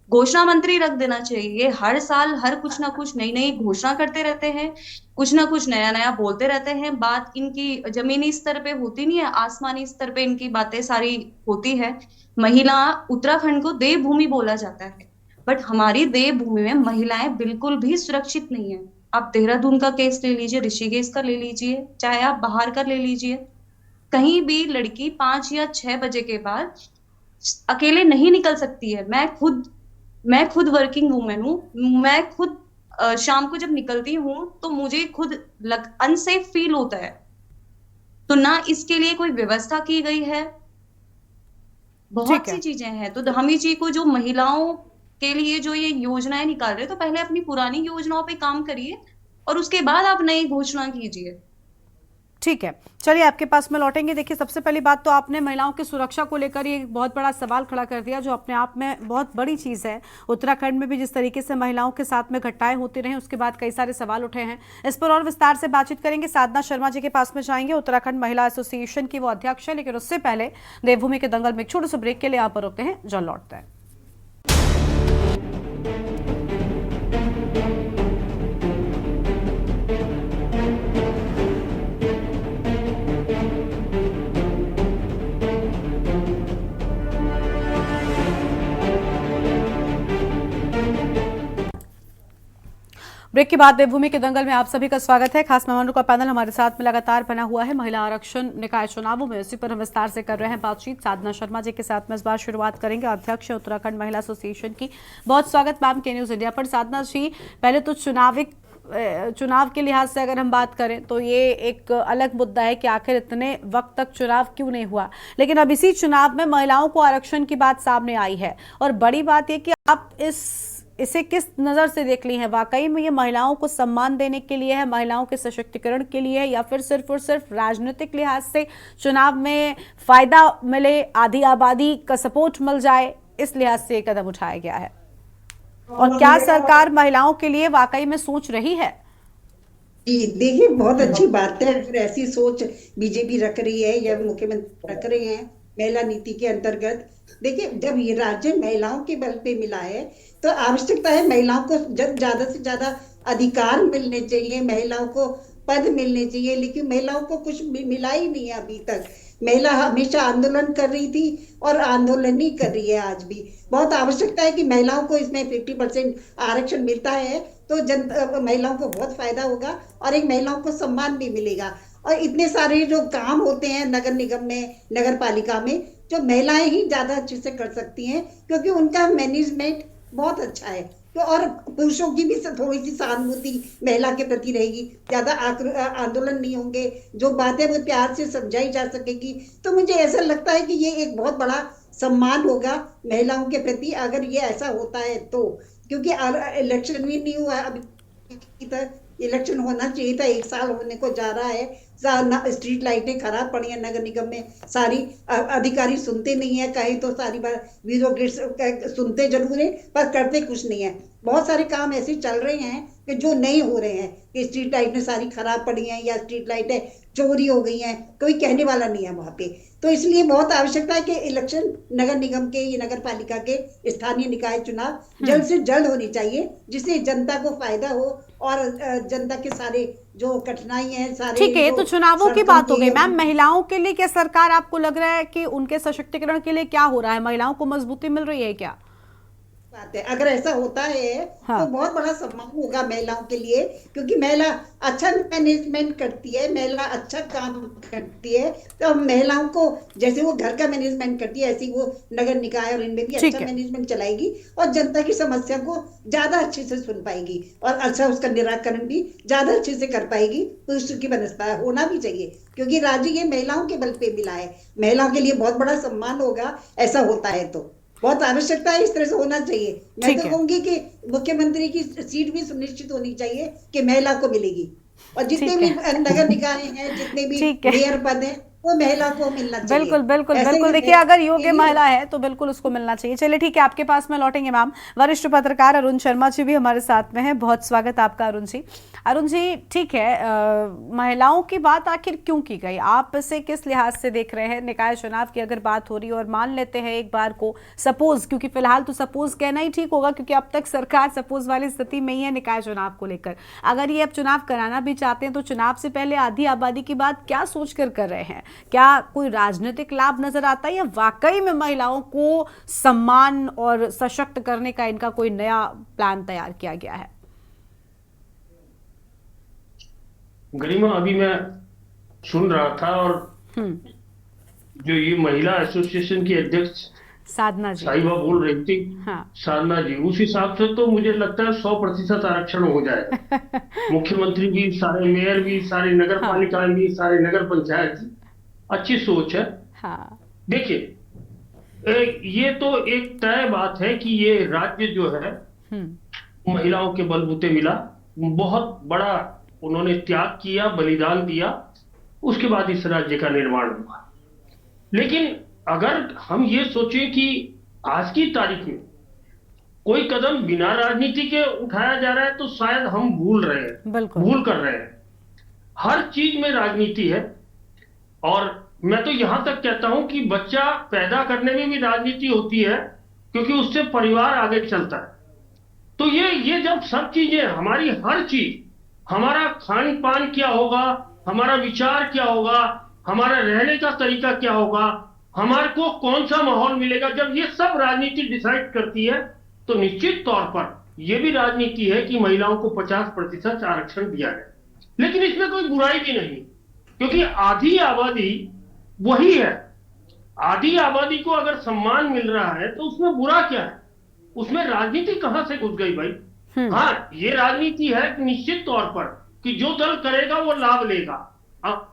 घोषणा मंत्री रख देना चाहिए। हर साल हर कुछ ना कुछ नई नई घोषणा करते रहते हैं, कुछ ना कुछ नया नया बोलते रहते हैं। बात इनकी जमीनी स्तर पे होती नहीं है, आसमानी स्तर पे इनकी बातें सारी होती है। महिला उत्तराखंड को देवभूमि बोला जाता है, बट हमारी देवभूमि में महिलाएं बिल्कुल भी सुरक्षित नहीं है। आप देहरादून का केस ले लीजिए, ऋषिकेश का ले लीजिए, चाहे आप बाहर का ले लीजिए, कहीं भी लड़की 5 या 6 बजे के बाद अकेले नहीं निकल सकती है। मैं खुद वर्किंग वूमेन हूँ, मैं खुद शाम को जब निकलती हूँ तो मुझे खुद अनसेफ फील होता है। तो ना इसके लिए कोई व्यवस्था की गई है, बहुत सी चीजें हैं। तो धामी जी को जो महिलाओं के लिए जो ये योजनाएं निकाल रहे, तो पहले अपनी पुरानी योजनाओं पे काम करिए और उसके बाद आप नई घोषणा कीजिए। ठीक है, चलिए आपके पास में लौटेंगे। देखिए सबसे पहली बात तो आपने महिलाओं की सुरक्षा को लेकर ये बहुत बड़ा सवाल खड़ा कर दिया, जो अपने आप में बहुत बड़ी चीज़ है। उत्तराखंड में भी जिस तरीके से महिलाओं के साथ में घटनाएं होती रही, उसके बाद कई सारे सवाल उठे हैं। इस पर और विस्तार से बातचीत करेंगे। साधना शर्मा जी के पास में जाएंगे, उत्तराखंड महिला एसोसिएशन की वो अध्यक्ष है, लेकिन उससे पहले देवभूमि के दंगल में एक छोटे से ब्रेक के लिए यहाँ पर रुकते हैं, जल्द लौटते हैं। ब्रेक के बाद देवभूमि के दंगल में आप सभी का स्वागत है। खास मेहमानों का पैनल हमारे साथ में लगातार बना हुआ है। महिला आरक्षण निकाय चुनावों में, इसी पर हम विस्तार से कर रहे हैं बातचीत। साधना शर्मा जी के साथ में इस बार शुरुआत करेंगे, अध्यक्ष उत्तराखंड महिला एसोसिएशन की। बहुत स्वागत मैम के न्यूज इंडिया पर। साधना जी, पहले तो चुनाव के लिहाज से अगर हम बात करें तो ये एक अलग मुद्दा है कि आखिर इतने वक्त तक चुनाव क्यों नहीं हुआ, लेकिन अब इसी चुनाव में महिलाओं को आरक्षण की बात सामने आई है। और बड़ी बात यह कि आप इसे किस नज़र से देख ली है? वाकई में ये महिलाओं को सम्मान देने के लिए है, महिलाओं के सशक्तिकरण के लिए है, या फिर सिर्फ और सिर्फ राजनीतिक लिहाज से चुनाव में फायदा मिले, आधी आबादी का सपोर्ट मिल जाए, इस लिहाज से कदम उठाया गया है? और क्या सरकार महिलाओं के लिए वाकई में सोच रही है? देखिए बहुत अच्छी बात है अगर ऐसी सोच बीजेपी रख रही है या मुख्यमंत्री रख रहे हैं महिला नीति के अंतर्गत। देखिए जब ये राज्य महिलाओं के बल पे मिला है तो आवश्यकता है महिलाओं को ज्यादा से ज्यादा अधिकार मिलने चाहिए, महिलाओं को पद मिलने चाहिए, लेकिन महिलाओं को कुछ मिला ही नहीं है अभी तक। महिला हमेशा आंदोलन कर रही थी और आंदोलन ही कर रही है आज भी। बहुत आवश्यकता है कि महिलाओं को इसमें 50% आरक्षण मिलता है तो महिलाओं को बहुत फायदा होगा और एक महिलाओं को सम्मान भी मिलेगा। और इतने सारे जो काम होते हैं नगर निगम में, नगर पालिका में, जो महिलाएं ही ज्यादा अच्छे से कर सकती हैं क्योंकि उनका मैनेजमेंट बहुत अच्छा है। तो और पुरुषों की भी थोड़ी सी सहानुभूति महिला के प्रति रहेगी, ज्यादा आंदोलन नहीं होंगे, जो बातें वो प्यार से समझाई जा सकेगी। तो मुझे ऐसा लगता है कि ये एक बहुत बड़ा सम्मान होगा महिलाओं के प्रति अगर ये ऐसा होता है तो। क्योंकि इलेक्शन भी नहीं हुआ अभी तक, इलेक्शन होना चाहिए था, 1 साल होने को जा रहा है। स्ट्रीट लाइटें खराब पड़ी हैं नगर निगम में, सारी अधिकारी सुनते नहीं है, कहे तो सारी बार ब्यूरोक्रेट्स सुनते जरूर है पर करते कुछ नहीं है। बहुत सारे काम ऐसे चल रहे हैं कि जो नहीं हो रहे हैं, कि स्ट्रीट लाइटें सारी खराब पड़ी हैं या स्ट्रीट लाइटें चोरी हो गई हैं, कोई कहने वाला नहीं है वहां पे। तो इसलिए बहुत आवश्यकता है कि इलेक्शन नगर निगम के, ये नगर पालिका के स्थानीय निकाय चुनाव जल्द से जल्द होनी चाहिए, जिससे जनता को फायदा हो और जनता के सारे जो कठिनाई है सारे। ठीक है, तो चुनावों की बात हो गई मैम। महिलाओं के लिए क्या सरकार, आपको लग रहा है कि उनके सशक्तिकरण के लिए क्या हो रहा है? महिलाओं को मजबूती मिल रही है क्या? बात है, अगर ऐसा होता है तो बहुत बड़ा सम्मान होगा महिलाओं के लिए, क्योंकि महिला अच्छा मैनेजमेंट करती है, महिला अच्छा काम करती है। तो महिलाओं को जैसे वो घर का मैनेजमेंट करती है, ऐसी वो नगर निकाय और इनमें भी अच्छा मैनेजमेंट चलाएगी और जनता की समस्या को ज्यादा अच्छे से सुन पाएगी और अच्छा उसका निराकरण भी ज्यादा अच्छे से कर पाएगी। तो उसकी बनस्पा होना भी चाहिए, क्योंकि राज्य ये महिलाओं के बल पे मिला है। महिलाओं के लिए बहुत बड़ा सम्मान होगा ऐसा होता है, तो बहुत आवश्यकता है, इस तरह से होना चाहिए। मैं तो कहूंगी कि मुख्यमंत्री की सीट भी सुनिश्चित होनी चाहिए कि महिला को मिलेगी, और जितने भी नगर निकाय हैं, जितने भी मेयर पद हैं, वो महिला को मिलना चाहिए। बिल्कुल बिल्कुल बिल्कुल। देखिए, अगर योग्य महिला है तो बिल्कुल उसको मिलना चाहिए। चलिए ठीक है, आपके पास में लौटेंगे मैम। वरिष्ठ पत्रकार अरुण शर्मा जी भी हमारे साथ में हैं। बहुत स्वागत आपका अरुण जी। अरुण जी, ठीक है, महिलाओं की बात आखिर क्यों की गई? आप इसे किस लिहाज से देख रहे हैं? निकाय चुनाव की अगर बात हो रही है और मान लेते हैं एक बार को सपोज, क्योंकि फिलहाल तो सपोज कहना ही ठीक होगा क्योंकि अब तक सरकार सपोज वाली स्थिति में ही है निकाय चुनाव को लेकर। अगर ये अब चुनाव कराना भी चाहते हैं तो चुनाव से पहले आधी आबादी की बात क्या सोचकर कर रहे हैं? क्या कोई राजनीतिक लाभ नजर आता है या वाकई में महिलाओं को सम्मान और सशक्त करने का इनका कोई नया प्लान तैयार किया गया है? गरिमा, अभी मैं सुन रहा था और जो ये महिला एसोसिएशन की अध्यक्ष साधना जी, साहिबा बोल रही थी, साधना जी, उस हिसाब से तो मुझे लगता है 100% आरक्षण हो जाए। मुख्यमंत्री भी, सारे मेयर भी, सारी नगर पालिका भी, सारे नगर पंचायत भी, अच्छी सोच है। देखिए, ये तो एक तय बात है कि ये राज्य जो है महिलाओं के बलबूते मिला, बहुत बड़ा उन्होंने त्याग किया, बलिदान दिया, उसके बाद इस राज्य का निर्माण हुआ। लेकिन अगर हम ये सोचें कि आज की तारीख में कोई कदम बिना राजनीति के उठाया जा रहा है तो शायद हम भूल रहे हैं, भूल कर रहे हैं। हर चीज में राजनीति है, और मैं तो यहां तक कहता हूं कि बच्चा पैदा करने में भी राजनीति होती है, क्योंकि उससे परिवार आगे चलता है। तो ये जब सब चीजें, हमारी हर चीज, हमारा खान पान क्या होगा, हमारा विचार क्या होगा, हमारा रहने का तरीका क्या होगा, हमारे को कौन सा माहौल मिलेगा, जब ये सब राजनीति डिसाइड करती है तो निश्चित तौर पर यह भी राजनीति है कि महिलाओं को 50% आरक्षण दिया जाए। लेकिन इसमें कोई बुराई भी नहीं, क्योंकि आधी आबादी वही है। आधी आबादी को अगर सम्मान मिल रहा है तो उसमें बुरा क्या है? उसमें राजनीति कहां से घुस गई भाई? हाँ, ये राजनीति है निश्चित तौर पर कि जो दल करेगा वो लाभ लेगा। अब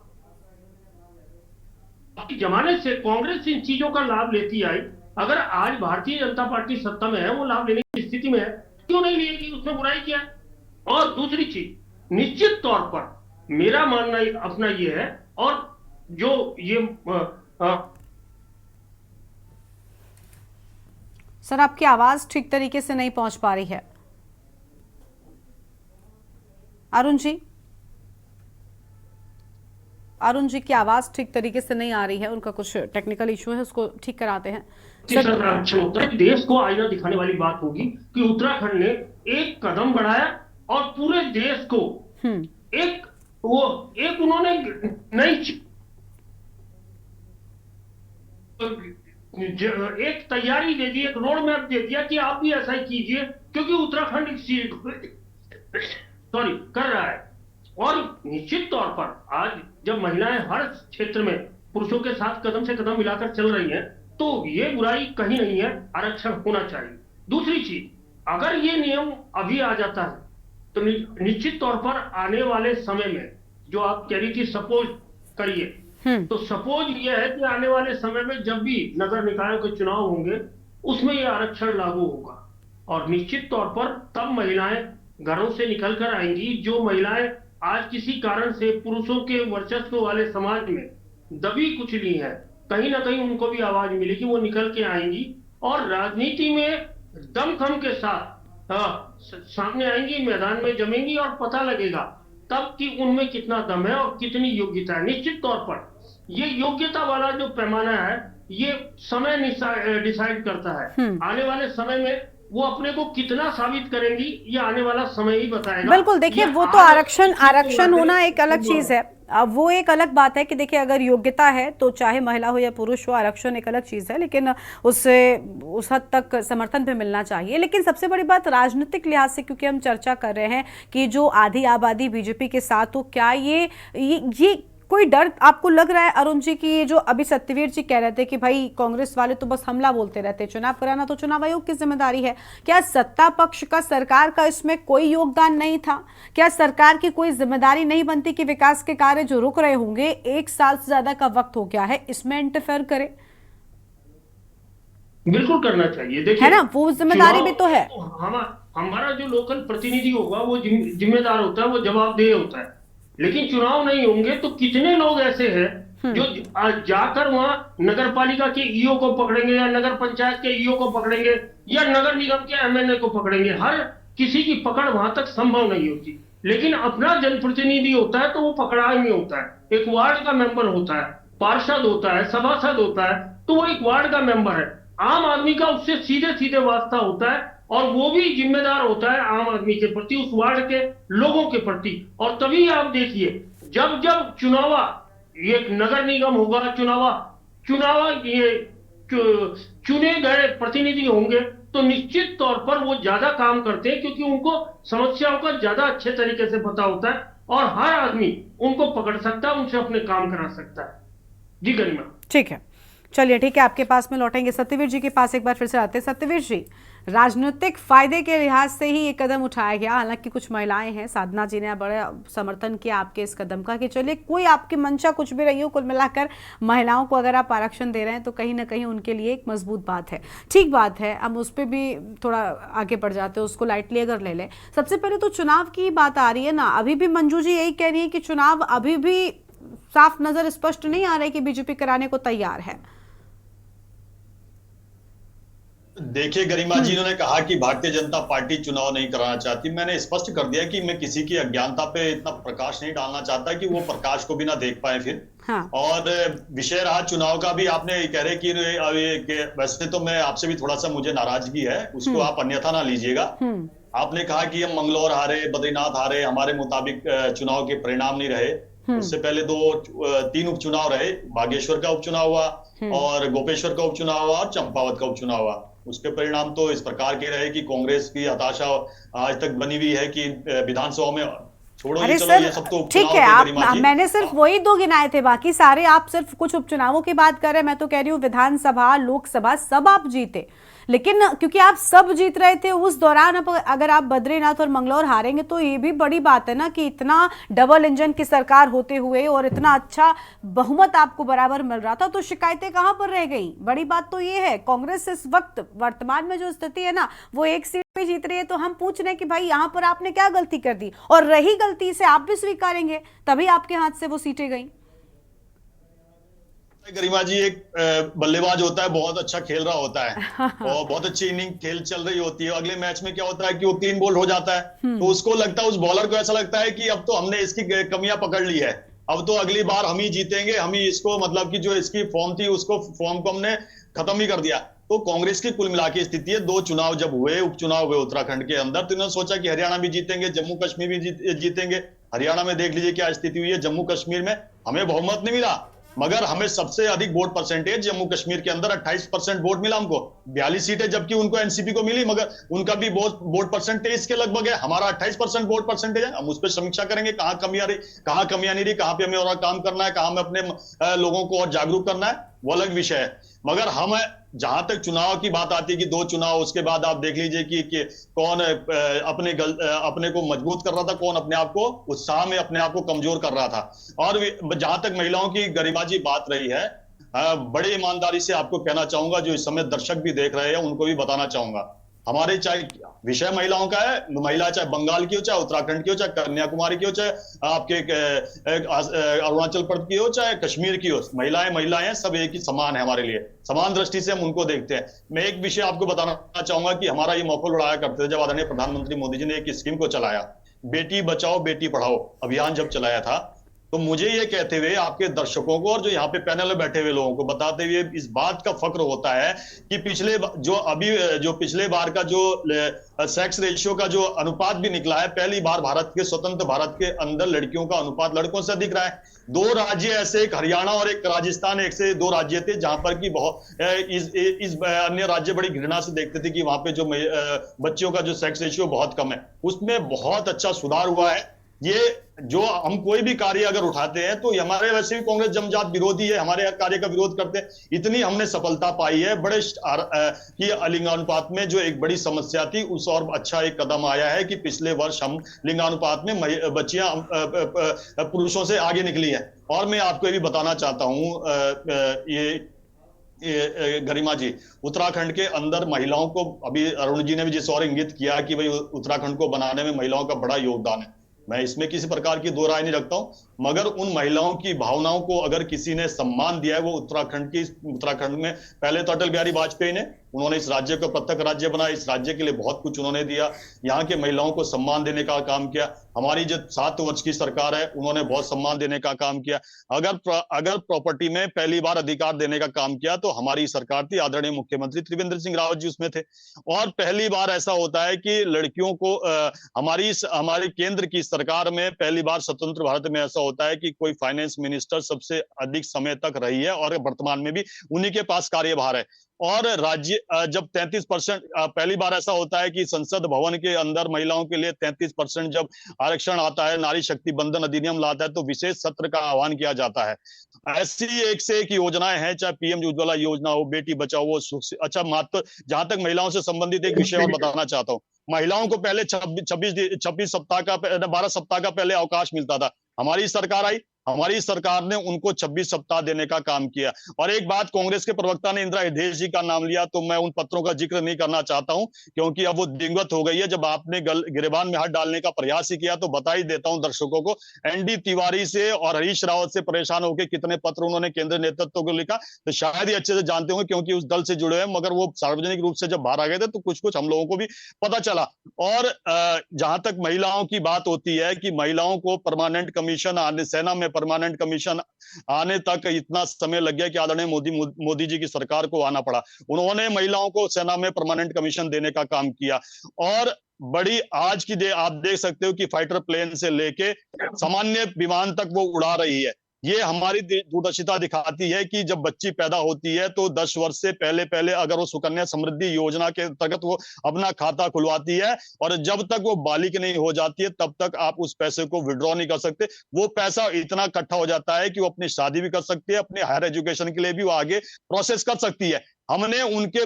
जमाने से कांग्रेस इन चीजों का लाभ लेती आई। अगर आज भारतीय जनता पार्टी सत्ता में है, वो लाभ लेने की स्थिति में है, क्यों नहीं लेगी? उसमें बुराई क्या है? और दूसरी चीज, निश्चित तौर पर मेरा मानना अपना ये है, और जो ये सर, आपकी आवाज ठीक तरीके से नहीं पहुंच पा रही है अरुण जी। अरुण जी की आवाज ठीक तरीके से नहीं आ रही है, उनका कुछ टेक्निकल इशू है, उसको ठीक कराते हैं। देश को आईना दिखाने वाली बात होगी कि उत्तराखंड ने एक कदम बढ़ाया और पूरे देश को एक वो एक उन्होंने नई एक तैयारी दे दी, एक रोड मैप दे दिया कि आप भी ऐसा ही कीजिए, क्योंकि उत्तराखंड एक सीट कर रहा है। और निश्चित तौर पर आज जब महिलाएं हर क्षेत्र में पुरुषों के साथ कदम से कदम मिलाकर चल रही हैं, तो ये बुराई कहीं नहीं है, आरक्षण होना चाहिए। दूसरी चीज, अगर ये नियम अभी आ जाता है तो निश्चित तौर पर आने वाले समय में, जो आप कह रही थी सपोज करिए, तो सपोज ये है कि आने वाले समय में जब भी नगर निकायों के चुनाव होंगे उसमें ये आरक्षण लागू होगा, और निश्चित तौर पर तब महिलाएं घरों से निकल कर आएंगी। जो महिलाएं आज किसी कारण से पुरुषों के वर्चस्व वाले समाज में दबी कुचली है, कहीं ना कहीं उनको भी आवाज मिलेगी, वो निकल के आएंगी और राजनीति में दमखम के साथ सामने आएंगी, मैदान में जमेंगी, और पता लगेगा तब कि उनमें कितना दम है और कितनी योग्यता है। निश्चित तौर पर ये योग्यता वाला जो पैमाना है ये समय डिसाइड करता है। आने वाले समय में वो अपने को कितना साबित करेंगी ये आने वाला समय ही बताएगा। बिल्कुल, देखिए वो तो आरक्षण होना एक अलग चीज है, अब वो एक अलग बात है कि देखिए अगर योग्यता है तो चाहे महिला हो या पुरुष हो, आरक्षण एक अलग चीज है, लेकिन उससे उस हद तक समर्थन भी मिलना चाहिए। लेकिन सबसे बड़ी बात राजनीतिक लिहाज से, क्योंकि हम चर्चा कर रहे हैं कि जो आधी आबादी बीजेपी के साथ हो, क्या ये कोई डर आपको लग रहा है अरुण जी कि ये जो अभी सत्यवीर जी कह रहे थे कि भाई कांग्रेस वाले तो बस हमला बोलते रहते, चुनाव कराना तो चुनाव आयोग की जिम्मेदारी है, क्या सत्ता पक्ष का, सरकार का इसमें कोई योगदान नहीं था? क्या सरकार की कोई जिम्मेदारी नहीं बनती कि विकास के कार्य जो रुक रहे होंगे, 1 साल से ज्यादा का वक्त हो गया है, इसमें इंटरफेयर करे? बिल्कुल करना चाहिए, देखिए है ना, वो जिम्मेदारी भी तो है। हमारा जो लोकल प्रतिनिधि होगा वो जिम्मेदार होता है, वो जवाबदेह होता है। लेकिन चुनाव नहीं होंगे तो कितने लोग ऐसे हैं जो जाकर वहां नगर पालिका के ईओ को पकड़ेंगे या नगर पंचायत के ईओ को पकड़ेंगे या नगर निगम के एमएलए को पकड़ेंगे। हर किसी की पकड़ वहां तक संभव नहीं होती, लेकिन अपना जनप्रतिनिधि होता है तो वो पकड़ा ही होता है। एक वार्ड का मेंबर होता है, पार्षद होता है, सभासद होता है, तो वो एक वार्ड का मेंबर है। आम आदमी का उससे सीधे सीधे वास्ता होता है और वो भी जिम्मेदार होता है आम आदमी के प्रति, उस वार्ड के लोगों के प्रति। और तभी आप देखिए जब जब चुनावा, ये नगर निगम होगा, चुनावा ये चुने गए प्रतिनिधि होंगे तो निश्चित तौर पर वो ज्यादा काम करते हैं, क्योंकि उनको समस्याओं का ज्यादा अच्छे तरीके से पता होता है और हर आदमी उनको पकड़ सकता है, उनसे अपने काम करा सकता है। जी गरिमा। ठीक है, चलिए ठीक है, आपके पास में लौटेंगे। सत्यवीर जी के पास एक बार फिर से आते हैं। सत्यवीर जी, राजनीतिक फायदे के लिहाज से ही ये कदम उठाया गया, हालांकि कुछ महिलाएं हैं, साधना जी ने बड़ा समर्थन किया आपके इस कदम का कि चलिए कोई आपकी मंशा कुछ भी रही हो, कुल मिलाकर महिलाओं को अगर आप आरक्षण दे रहे हैं तो कहीं ना कहीं उनके लिए एक मजबूत बात है। ठीक बात है, हम उस पर भी थोड़ा आगे बढ़ जाते हैं, उसको लाइटली अगर ले लें। सबसे पहले तो चुनाव की बात आ रही है ना, अभी भी मंजू जी यही कह रही है कि चुनाव अभी भी साफ नजर स्पष्ट नहीं आ रहा है कि बीजेपी कराने को तैयार है। देखिए गरिमा जी, इन्होंने कहा कि भारतीय जनता पार्टी चुनाव नहीं कराना चाहती। मैंने स्पष्ट कर दिया कि मैं किसी की अज्ञानता पे इतना प्रकाश नहीं डालना चाहता कि वो प्रकाश को भी ना देख पाए फिर। हाँ। और विषय रहा चुनाव का भी, आपने कह रहे कि वैसे तो मैं आपसे भी थोड़ा सा मुझे नाराजगी है, उसको आप अन्यथा ना लीजिएगा। आपने कहा कि हम मंगलौर हारे, बद्रीनाथ हारे, हमारे मुताबिक चुनाव के परिणाम नहीं रहे। उससे पहले 3 उपचुनाव रहे, बागेश्वर का उपचुनाव हुआ और गोपेश्वर का उपचुनाव हुआ और चंपावत का उपचुनाव हुआ। उसके परिणाम तो इस प्रकार के रहे कि कांग्रेस की हताशा आज तक बनी हुई है कि विधानसभा में छोड़ो, अरे चलो ये सब तो ठीक है, आप मैंने सिर्फ वही 2 गिनाए थे, बाकी सारे आप सिर्फ कुछ उपचुनावों की बात कर रहे हैं। मैं तो कह रही हूँ विधानसभा, लोकसभा सब आप जीते, लेकिन क्योंकि आप सब जीत रहे थे उस दौरान, अगर आप बद्रीनाथ और मंगलौर हारेंगे तो ये भी बड़ी बात है ना कि इतना डबल इंजन की सरकार होते हुए और इतना अच्छा बहुमत आपको बराबर मिल रहा था, तो शिकायतें कहां पर रह गई? बड़ी बात तो ये है कांग्रेस इस वक्त वर्तमान में जो स्थिति है ना, वो 1 सीट पे जीत रही है, तो हम पूछ रहे हैं कि भाई यहाँ पर आपने क्या गलती कर दी, और रही गलती से आप भी स्वीकारेंगे, तभी आपके हाथ से वो सीटें गई। गरिमा जी, एक बल्लेबाज होता है, बहुत अच्छा खेल रहा होता है और बहुत अच्छी इनिंग खेल चल रही होती है, अगले मैच में क्या होता है कि वो क्लीन बोल्ड हो जाता है, तो उसको लगता है, उस बॉलर को ऐसा लगता है कि अब तो हमने इसकी कमियां पकड़ ली है, अब तो अगली बार हम ही जीतेंगे, हम ही इसको, मतलब कि जो इसकी फॉर्म थी उसको, फॉर्म को हमने खत्म ही कर दिया। तो कांग्रेस की कुल मिला के स्थिति है, 2 चुनाव जब हुए, उपचुनाव हुए उत्तराखंड के अंदर, तो इन्होंने सोचा कि हरियाणा भी जीतेंगे, जम्मू कश्मीर भी जीतेंगे, हरियाणा में देख लीजिए क्या स्थिति हुई है, जम्मू कश्मीर में हमें बहुमत नहीं मिला, मगर हमें सबसे अधिक वोट परसेंटेज जम्मू कश्मीर के अंदर 28% वोट मिला हमको, 42 सीटें, जबकि उनको एनसीपी को मिली, मगर उनका भी वोट परसेंटेज के लगभग है, हमारा 28% वोट परसेंटेज है। हम उस पर समीक्षा करेंगे कहाँ कमियां रही, कहाँ कमियां नहीं रही, कहाँ पे हमें और काम करना है, कहाँ हमें अपने लोगों को और जागरूक करना है, वो अलग विषय है। मगर हम जहां तक चुनाव की बात आती है कि 2 चुनाव, उसके बाद आप देख लीजिए कि कौन अपने को मजबूत कर रहा था, कौन अपने आप को उत्साह में अपने आप को कमजोर कर रहा था। और जहां तक महिलाओं की गरिमाजी बात रही है, बड़ी ईमानदारी से आपको कहना चाहूंगा, जो इस समय दर्शक भी देख रहे हैं उनको भी बताना चाहूंगा, हमारे चाहे विषय महिलाओं का है, महिला चाहे बंगाल की हो, चाहे उत्तराखंड की हो, चाहे कन्याकुमारी की हो, चाहे आपके अरुणाचल प्रदेश की हो, चाहे कश्मीर की हो, महिलाएं हैं, सब एक ही समान है हमारे लिए, समान दृष्टि से हम उनको देखते हैं। मैं एक विषय आपको बताना चाहूंगा कि हमारा ये मौका उड़ाया करते थे जब आदरणीय प्रधानमंत्री मोदी जी ने एक स्कीम को चलाया, बेटी बचाओ बेटी पढ़ाओ अभियान जब चलाया था, तो मुझे ये कहते हुए आपके दर्शकों को और जो यहाँ पे पैनल में बैठे हुए लोगों को बताते हुए इस बात का फक्र होता है कि पिछले बार का जो सेक्स रेशियो का जो अनुपात भी निकला है, पहली बार स्वतंत्र भारत के अंदर लड़कियों का अनुपात लड़कों से अधिक रहा है। 2 राज्य ऐसे, एक हरियाणा और एक राजस्थान, एक से 2 राज्य थे जहां पर की इस अन्य राज्य बड़ी घृणा से देखते थे कि वहां पे जो बच्चियों का जो सेक्स रेशियो बहुत कम है, उसमें बहुत अच्छा सुधार हुआ है। ये जो हम कोई भी कार्य अगर उठाते हैं तो हमारे वैसे भी कांग्रेस जमजात विरोधी है, हमारे कार्य का विरोध करते हैं, इतनी हमने सफलता पाई है बड़े कि लिंगानुपात में जो एक बड़ी समस्या थी, उस और अच्छा एक कदम आया है कि पिछले वर्ष हम लिंगानुपात में बच्चियां पुरुषों से आगे निकली है। और मैं आपको ये भी बताना चाहता हूं, ये गरिमा जी, उत्तराखंड के अंदर महिलाओं को, अभी अरुण जी ने भी जिस और इंगित किया कि भाई उत्तराखंड को बनाने में महिलाओं का बड़ा योगदान है, मैं इसमें किसी प्रकार की 2 राय नहीं रखता हूं, मगर उन महिलाओं की भावनाओं को अगर किसी ने सम्मान दिया है, वो उत्तराखंड में पहले तो अटल बिहारी वाजपेयी ने, उन्होंने इस राज्य को पृथक राज्य बनाया, इस राज्य के लिए बहुत कुछ उन्होंने दिया, यहाँ के महिलाओं को सम्मान देने का काम किया। हमारी जो 7 वर्ष की सरकार है, उन्होंने बहुत सम्मान देने का काम किया। अगर प्रॉपर्टी में पहली बार अधिकार देने का काम किया तो हमारी सरकार थी, आदरणीय मुख्यमंत्री त्रिवेंद्र सिंह रावत जी उसमें थे। और पहली बार ऐसा होता है कि लड़कियों को हमारी केंद्र की सरकार में पहली बार स्वतंत्र भारत में ऐसा होता है कि कोई फाइनेंस मिनिस्टर सबसे अधिक समय तक रही है और वर्तमान में भी उन्हीं के पास कार्यभार है। और राज्य जब 33% पहली बार ऐसा होता है कि संसद भवन के अंदर महिलाओं के लिए 33% जब आरक्षण आता है, नारी शक्ति बंधन अधिनियम लाता है, तो विशेष सत्र का आह्वान किया जाता है। ऐसी एक से एक योजनाएं हैं, चाहे पीएम उज्ज्वला योजना हो, बेटी बचाओ हो, अच्छा मात्र जहां तक महिलाओं से संबंधित एक विषय और बताना चाहता हूँ, महिलाओं को पहले 26 सप्ताह का 12 सप्ताह का पहले अवकाश मिलता था। हमारी सरकार आई, हमारी सरकार ने उनको 26 सप्ताह देने का काम किया। और एक बात, कांग्रेस के प्रवक्ता ने इंदिरा हृदयेश जी का नाम लिया, तो मैं उन पत्रों का जिक्र नहीं करना चाहता हूं क्योंकि अब वो दिंगत हो गई है। जब आपने गिरेबान में हाथ डालने का प्रयास ही किया तो बता ही देता हूं दर्शकों को, एनडी तिवारी से और हरीश रावत से परेशान होकर कितने पत्र उन्होंने केंद्रीय नेतृत्व को लिखा, तो शायद ही अच्छे से जानते होंगे क्योंकि उस दल से जुड़े हैं, मगर वो सार्वजनिक रूप से जब बाहर आ गए थे तो कुछ हम लोगों को भी पता चला। और जहां तक महिलाओं की बात होती है कि महिलाओं को परमानेंट कमीशन आने, सेना में परमानेंट कमीशन आने तक इतना समय लग गया कि आदरणीय मोदी जी की सरकार को आना पड़ा। उन्होंने महिलाओं को सेना में परमानेंट कमीशन देने का काम किया। और बड़ी आज की आप देख सकते हो कि फाइटर प्लेन से लेके सामान्य विमान तक वो उड़ा रही है। ये हमारी दूरदर्शिता दिखाती है कि जब बच्ची पैदा होती है तो 10 वर्ष से पहले अगर वो सुकन्या समृद्धि योजना के अंतर्गत वो अपना खाता खुलवाती है और जब तक वो बालिग नहीं हो जाती है तब तक आप उस पैसे को विड्रॉ नहीं कर सकते। वो पैसा इतना इकट्ठा हो जाता है कि वो अपनी शादी भी कर सकती है, अपने हायर एजुकेशन के लिए भी वो आगे प्रोसेस कर सकती है। हमने उनके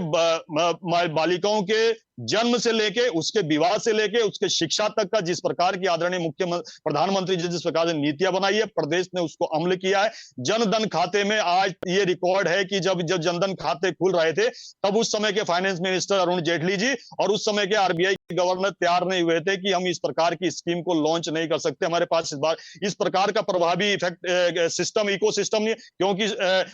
बालिकाओं के जन्म से लेके उसके विवाह से लेके उसके शिक्षा तक का जिस प्रकार की आदरणीय प्रधानमंत्री जी जिस प्रकार से नीतियां बनाई है, प्रदेश ने उसको अमल किया है। जनधन खाते में आज ये रिकॉर्ड है कि जब जनधन खाते खुल रहे थे तब उस समय के फाइनेंस मिनिस्टर अरुण जेटली जी और उस समय के आरबीआई के गवर्नर तैयार नहीं हुए थे कि हम इस प्रकार की स्कीम को लॉन्च नहीं कर सकते, हमारे पास इस बार इस प्रकार का प्रभावी इफेक्ट इकोसिस्टम नहीं, क्योंकि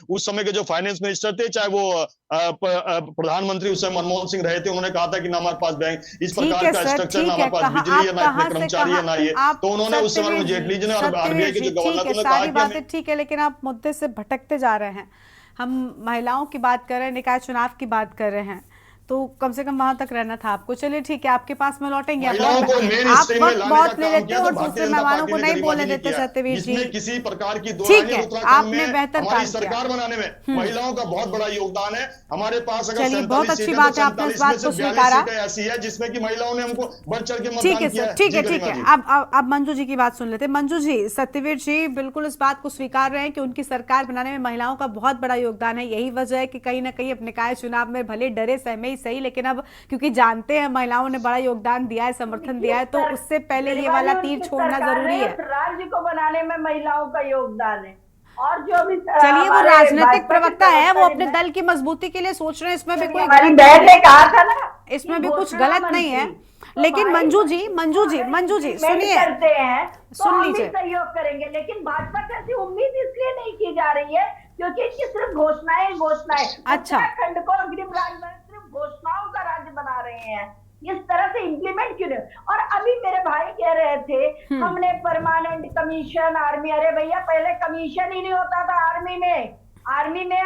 उस समय के जो फाइनेंस मिनिस्टर थे, चाहे वो प्रधानमंत्री उस समय मनमोहन सिंह रहे थे, उन्होंने कहा था कि ना हमारे पास बैंक इस प्रकार का स्ट्रक्चर, ना हमारे पास बिजली है, ना इतने कर्मचारी है, ना ये, तो उन्होंने उस समय जेटली जी ने और आरबीआई के जो गवर्नर थे सारी बातें ठीक है, लेकिन आप मुद्दे से भटकते जा रहे हैं। हम महिलाओं की बात कर रहे हैं, निकाय चुनाव की बात कर रहे हैं, तो कम से कम वहां तक रहना था आपको। चलिए ठीक है, आपके पास में लौटेंगे। महिलाओं को मेन आप स्ट्रीम में वक्त लाने बहुत का ले काम लेते किया हो तो और भारतीय दूसरे जनता मेहमानों पार्टी को ने नहीं गरीबाजी बोलने नहीं देते किया। सत्यवीर जी। इसमें किसी प्रकार की दो ठीक राय है, उत्तराखंड आपने में बेहतर हमारी काम किया। सरकार बनाने में महिलाओं का बहुत बड़ा योगदान है। हमारे पास अगर चलिए, बहुत 47 अच्छी सीटें बात तो है, आपने इस 47 में बात से को 42 स्वीकारा। सीटें ऐसी है जिसमें कि महिलाओं ने हमको बढ़ चढ़ के ठीक मतदान है किया सर, है। ठीक जी है, ठीक गरिमा है। जी। अब मंजू जी की बात सुन लेते हैं। मंजू जी, सत्यवीर जी बिल्कुल इस बात को स्वीकार रहे हैं कि उनकी सरकार बनाने में महिलाओं का बहुत बड़ा योगदान है। यही वजह है कि कहीं ना कहीं अपने निकाय चुनाव में भले डरे सहमे ही सही, लेकिन अब क्योंकि जानते हैं महिलाओं ने बड़ा योगदान दिया है, समर्थन दिया है, तो उससे पहले ये वाला तीर छोड़ना जरूरी है। राज्य को बनाने में महिलाओं का योगदान है। और जो भी चलिए, वो हमारे राजनीतिक भाजपा के प्रवक्ता है, वो अपने प्रवक्ता दल की मजबूती के लिए सोच रहे हैं, इसमें भी कोई हमारी गलत बहन नहीं ने है। कहा था ना, इसमें भी कि कुछ घोषणा गलत नहीं है। मंत्री, लेकिन तो मंजू भाई, जी, मंजू जी implement सुनिए, करते हैं तो सुन हम भी लीजिए। सहयोग करेंगे। लेकिन भाजपा से ऐसी उम्मीद इसलिए नहीं की जा रही है क्योंकि इनकी सिर्फ घोषणाएं। अच्छा। उत्तराखंड को अग्रिम राज्य में सिर्फ घोषणाओं का राज्य बना रहे हैं। इस तरह से इम्प्लीमेंट क्यों नहीं? और अभी मेरे भाई कह रहे थे हमने परमानेंट कमीशन आर्मी। अरे भैया, पहले कमीशन ही नहीं होता था आर्मी में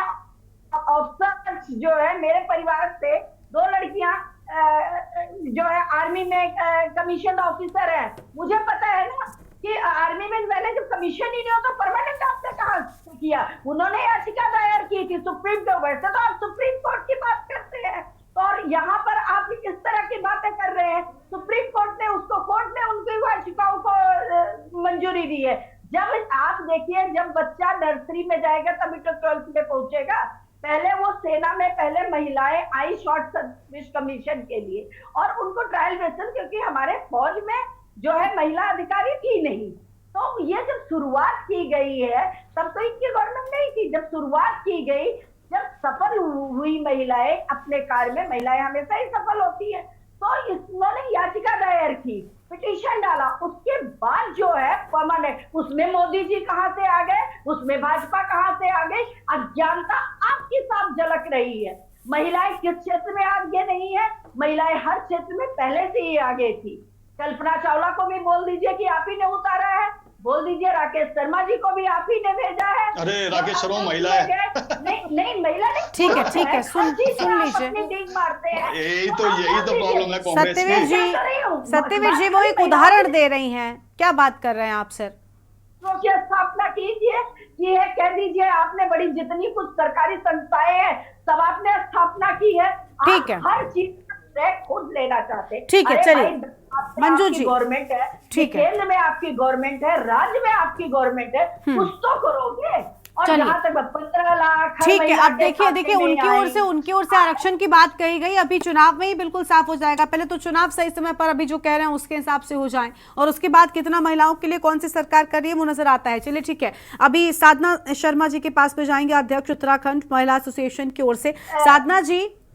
ऑफिसर्स जो है, मेरे परिवार से 2 लड़कियां जो है आर्मी में कमीशन ऑफिसर है। मुझे पता है ना कि आर्मी में पहले जब कमीशन ही नहीं होता परमानेंट आपने कहा किया। उन्होंने याचिका दायर की थी सुप्रीम कोर्ट। वैसे तो आप सुप्रीम कोर्ट की बात करते हैं, और यहाँ पर आप इस तरह की बातें कर रहे हैं। सुप्रीम कोर्ट ने कोर्ट ने उनकी याचिकाओं को मंजूरी दी है। जब आप देखिए, जब बच्चा नर्सरी में जाएगा तभी तो 12th में पहुंचेगा। पहले वो सेना में पहले महिलाएं आई शॉर्ट सर्विस कमीशन के लिए, और उनको ट्रायल बेसिस, क्योंकि हमारे फौज में जो है महिला अधिकारी थी नहीं। तो ये जब शुरुआत की गई है तब तो इनकी गवर्नमेंट नहीं थी। जब शुरुआत की गई, जब सफल हुई महिलाएं अपने कार्य में, महिलाएं हमेशा ही सफल होती है, तो इन्होंने याचिका दायर की, पिटीशन डाला। उसके बाद जो है परमानेंट, उसमें मोदी जी कहां से आ गए, उसमें भाजपा कहां से आ गई? अज्ञानता आपकी साफ झलक रही है। महिलाएं किस क्षेत्र में आगे नहीं है? महिलाएं हर क्षेत्र में पहले से ही आगे थी। कल्पना चावला को भी बोल दीजिए कि आप ही ने उतारा है, बोल दीजिए राकेश शर्मा जी को भी आप ही ने भेजा है। अरे राकेश शर्मा महिला है। नहीं महिला नहीं। ठीक है, ठीक है, सुन लीजिए। मारते हैं। यही तो प्रॉब्लम है कांग्रेस सत्यवीर की। सत्यवीर जी वो एक उदाहरण दे रही हैं, क्या बात कर रहे हैं आप सर? की स्थापना कीजिए, की है, कह दीजिए आपने बड़ी जितनी कुछ सरकारी संस्थाएं हैं सब आपने स्थापना की है। ठीक है, हर चीज खुद लेना चाहते हैं। ठीक है, चलिए मंजू जी, गवर्नमेंट है, ठीक है, केंद्र में आपकी गवर्नमेंट है, राज्य में आपकी गवर्नमेंट है, कुछ तो करोगे। और जहां तक 15 लाख, ठीक है। अब देखिए उनकी ओर से आरक्षण की बात कही गई, अभी चुनाव में ही बिल्कुल साफ हो जाएगा। पहले तो चुनाव सही समय पर अभी जो कह रहे हैं उसके हिसाब से हो जाएं, और उसके बाद कितना महिलाओं के लिए कौन सी सरकार कर रही है वो नजर आता है। चलिए ठीक है, अभी साधना शर्मा जी के पास में जाएंगे, अध्यक्ष उत्तराखंड महिला एसोसिएशन की ओर से।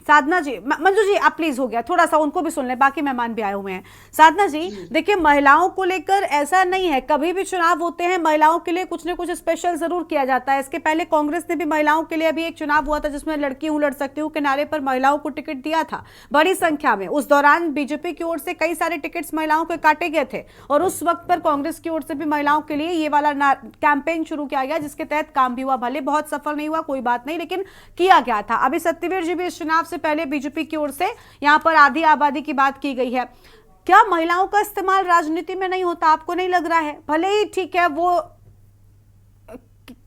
साधना जी, मंजू जी आप प्लीज, हो गया थोड़ा सा, उनको भी सुन ले, बाकी मेहमान भी आए हुए हैं। साधना जी देखिए, महिलाओं को लेकर ऐसा नहीं है, कभी भी चुनाव होते हैं महिलाओं के लिए कुछ न कुछ स्पेशल जरूर किया जाता है। इसके पहले कांग्रेस ने भी महिलाओं के लिए अभी एक चुनाव हुआ था जिसमें लड़की हूं लड़ सकती हूं के नारे पर महिलाओं को टिकट दिया था बड़ी संख्या में। उस दौरान बीजेपी की ओर से कई सारे टिकट्स महिलाओं के काटे गए थे, और उस वक्त पर कांग्रेस की ओर से भी महिलाओं के लिए ये वाला कैंपेन शुरू किया गया, जिसके तहत काम भी हुआ। भले बहुत सफल नहीं हुआ, कोई बात नहीं, लेकिन किया गया था। अभी सत्यवीर जी भी इस चुनाव से पहले बीजेपी की ओर से यहां पर आधी आबादी की बात की गई है। क्या महिलाओं का इस्तेमाल राजनीति में नहीं होता? आपको नहीं लग रहा है? भले ही ठीक है, वो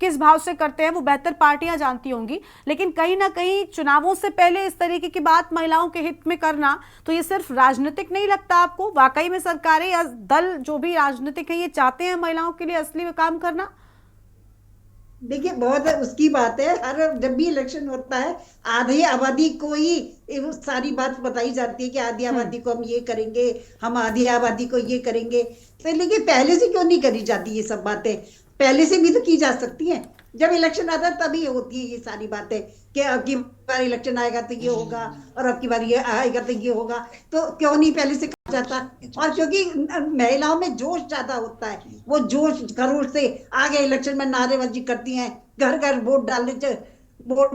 किस भाव से करते हैं वो बेहतर पार्टियां जानती होंगी, लेकिन कहीं ना कहीं चुनावों से पहले इस तरीके की बात महिलाओं के हित में करना, तो ये सिर्फ राजनीतिक नहीं लगता आपको? वाकई में सरकारें या दल जो भी राजनीतिक है ये चाहते हैं महिलाओं के लिए असली में काम करना? देखिए, बहुत उसकी बात है। हर जब भी इलेक्शन होता है आधी आबादी को ही सारी बात बताई जाती है कि आधी आबादी को हम ये करेंगे, हम आधी आबादी को ये करेंगे। तो लेकिन पहले से क्यों नहीं करी जाती ये सब बातें? पहले से भी तो की जा सकती हैं। जब इलेक्शन आता है तभी होती है ये सारी बातें कि अब की बार इलेक्शन आएगा तो ये होगा, और अब की बार ये आएगा तो ये होगा। तो क्यों नहीं पहले से कहा जाता? और क्योंकि महिलाओं में जोश ज्यादा होता है, वो जोश खरोश से आगे इलेक्शन में नारेबाजी करती हैं, घर घर वोट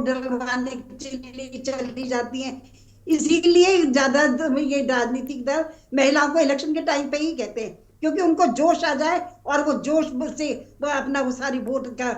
डलवाने चली जाती हैं। इसीलिए ज्यादा ये राजनीतिक दल महिलाओं को इलेक्शन के टाइम पे ही कहते हैं, क्योंकि उनको जोश आ जाए और वो जोश से वो अपना वो सारी वोट का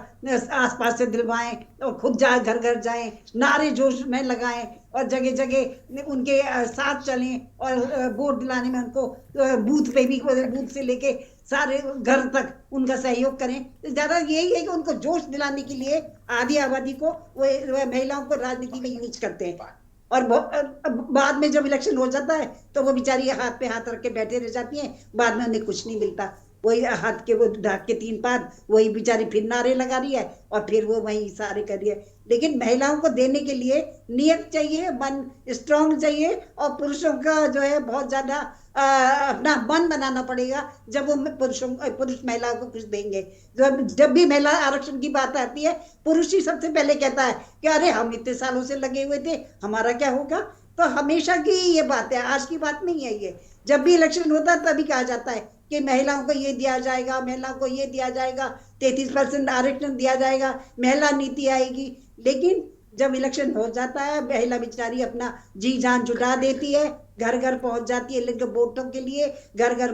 आसपास से दिलवाएं और खुद जाए, घर घर जाएं, नारे जोश में लगाएं और जगह जगह उनके साथ चलें और वोट दिलाने में उनको बूथ पे भी, बूथ से लेके सारे घर तक उनका सहयोग करें। तो ज़्यादा यही है कि उनको जोश दिलाने के लिए आधी आबादी को वो महिलाओं को राजनीति में यूज करते हैं और बाद में जब इलेक्शन हो जाता है तो वो बेचारी हाथ पे हाथ रख के बैठे रह जाती हैं, बाद में उन्हें कुछ नहीं मिलता। वही हाथ के वो ढाक के 3 पाद वही बेचारी फिर नारे लगा रही है और फिर वो वही सारे कर रही है। लेकिन महिलाओं को देने के लिए नियत चाहिए, मन स्ट्रांग चाहिए और पुरुषों का जो है बहुत ज्यादा अपना मन बनाना पड़ेगा जब वो पुरुष महिलाओं को कुछ देंगे। जब भी महिला आरक्षण की बात आती है पुरुष ही सबसे पहले कहता है कि अरे हम इतने सालों से लगे हुए थे, हमारा क्या होगा। तो हमेशा की ये बात है, आज की बात नहीं है ये। जब भी इलेक्शन होता है तभी कहा जाता है कि महिलाओं को ये दिया जाएगा, महिलाओं को ये दिया जाएगा, 33% आरक्षण दिया जाएगा, महिला नीति आएगी। लेकिन जब इलेक्शन हो जाता है महिला बेचारी अपना जी जान जुटा देती है, घर घर पहुंच जाती है लेकिन वोटों के लिए, घर घर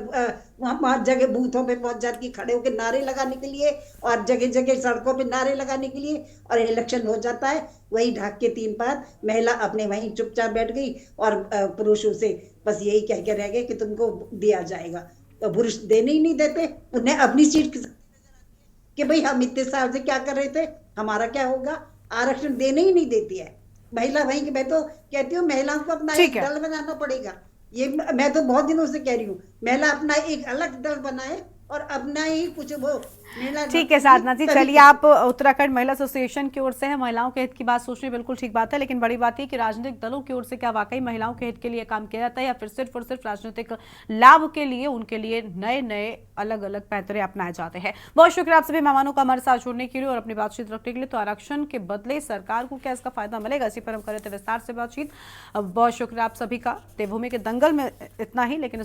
वहाँ जगह बूथों पे पहुंच जाती है खड़े होकर नारे लगाने के लिए और जगह जगह सड़कों पे नारे लगाने के लिए। और इलेक्शन हो जाता है वही ढाक के 3 पाद महिला अपने वहीं चुपचाप बैठ गई और पुरुषों से बस यही कह के रह गए कि तुमको दिया जाएगा। तो पुरुष देने ही नहीं देते, उन्हें अपनी सीट कि भाई हम इतने साल से क्या कर रहे थे, हमारा क्या होगा। आरक्षण देने ही नहीं देती है महिला। वहीं मैं तो कहती हूँ महिलाओं को अपना एक दल बनाना पड़ेगा। ये मैं तो बहुत दिनों से कह रही हूँ, महिला अपना एक अलग दल बनाए और अपना ही कुछ वो। ठीक है साधना जी, चलिए आप उत्तराखंड महिला एसोसिएशन की ओर से है, महिलाओं के हित की बात सोचनी बिल्कुल ठीक बात है, लेकिन बड़ी बात है कि राजनीतिक दलों की ओर से क्या वाकई महिलाओं के हित के लिए काम किया जाता है या फिर सिर्फ और सिर्फ राजनीतिक लाभ के लिए उनके लिए नए नए अलग अलग पैंतरे अपनाए जाते हैं। बहुत शुक्रिया आप सभी मेहमानों का हमारे साथ जुड़ने के लिए और अपनी बातचीत रखने के लिए। तो आरक्षण के बदले सरकार को क्या इसका फायदा मिलेगा, इसी पर हम कर रहे थे विस्तार से बातचीत। बहुत शुक्रिया आप सभी का। देवभूमि के दंगल में इतना ही, लेकिन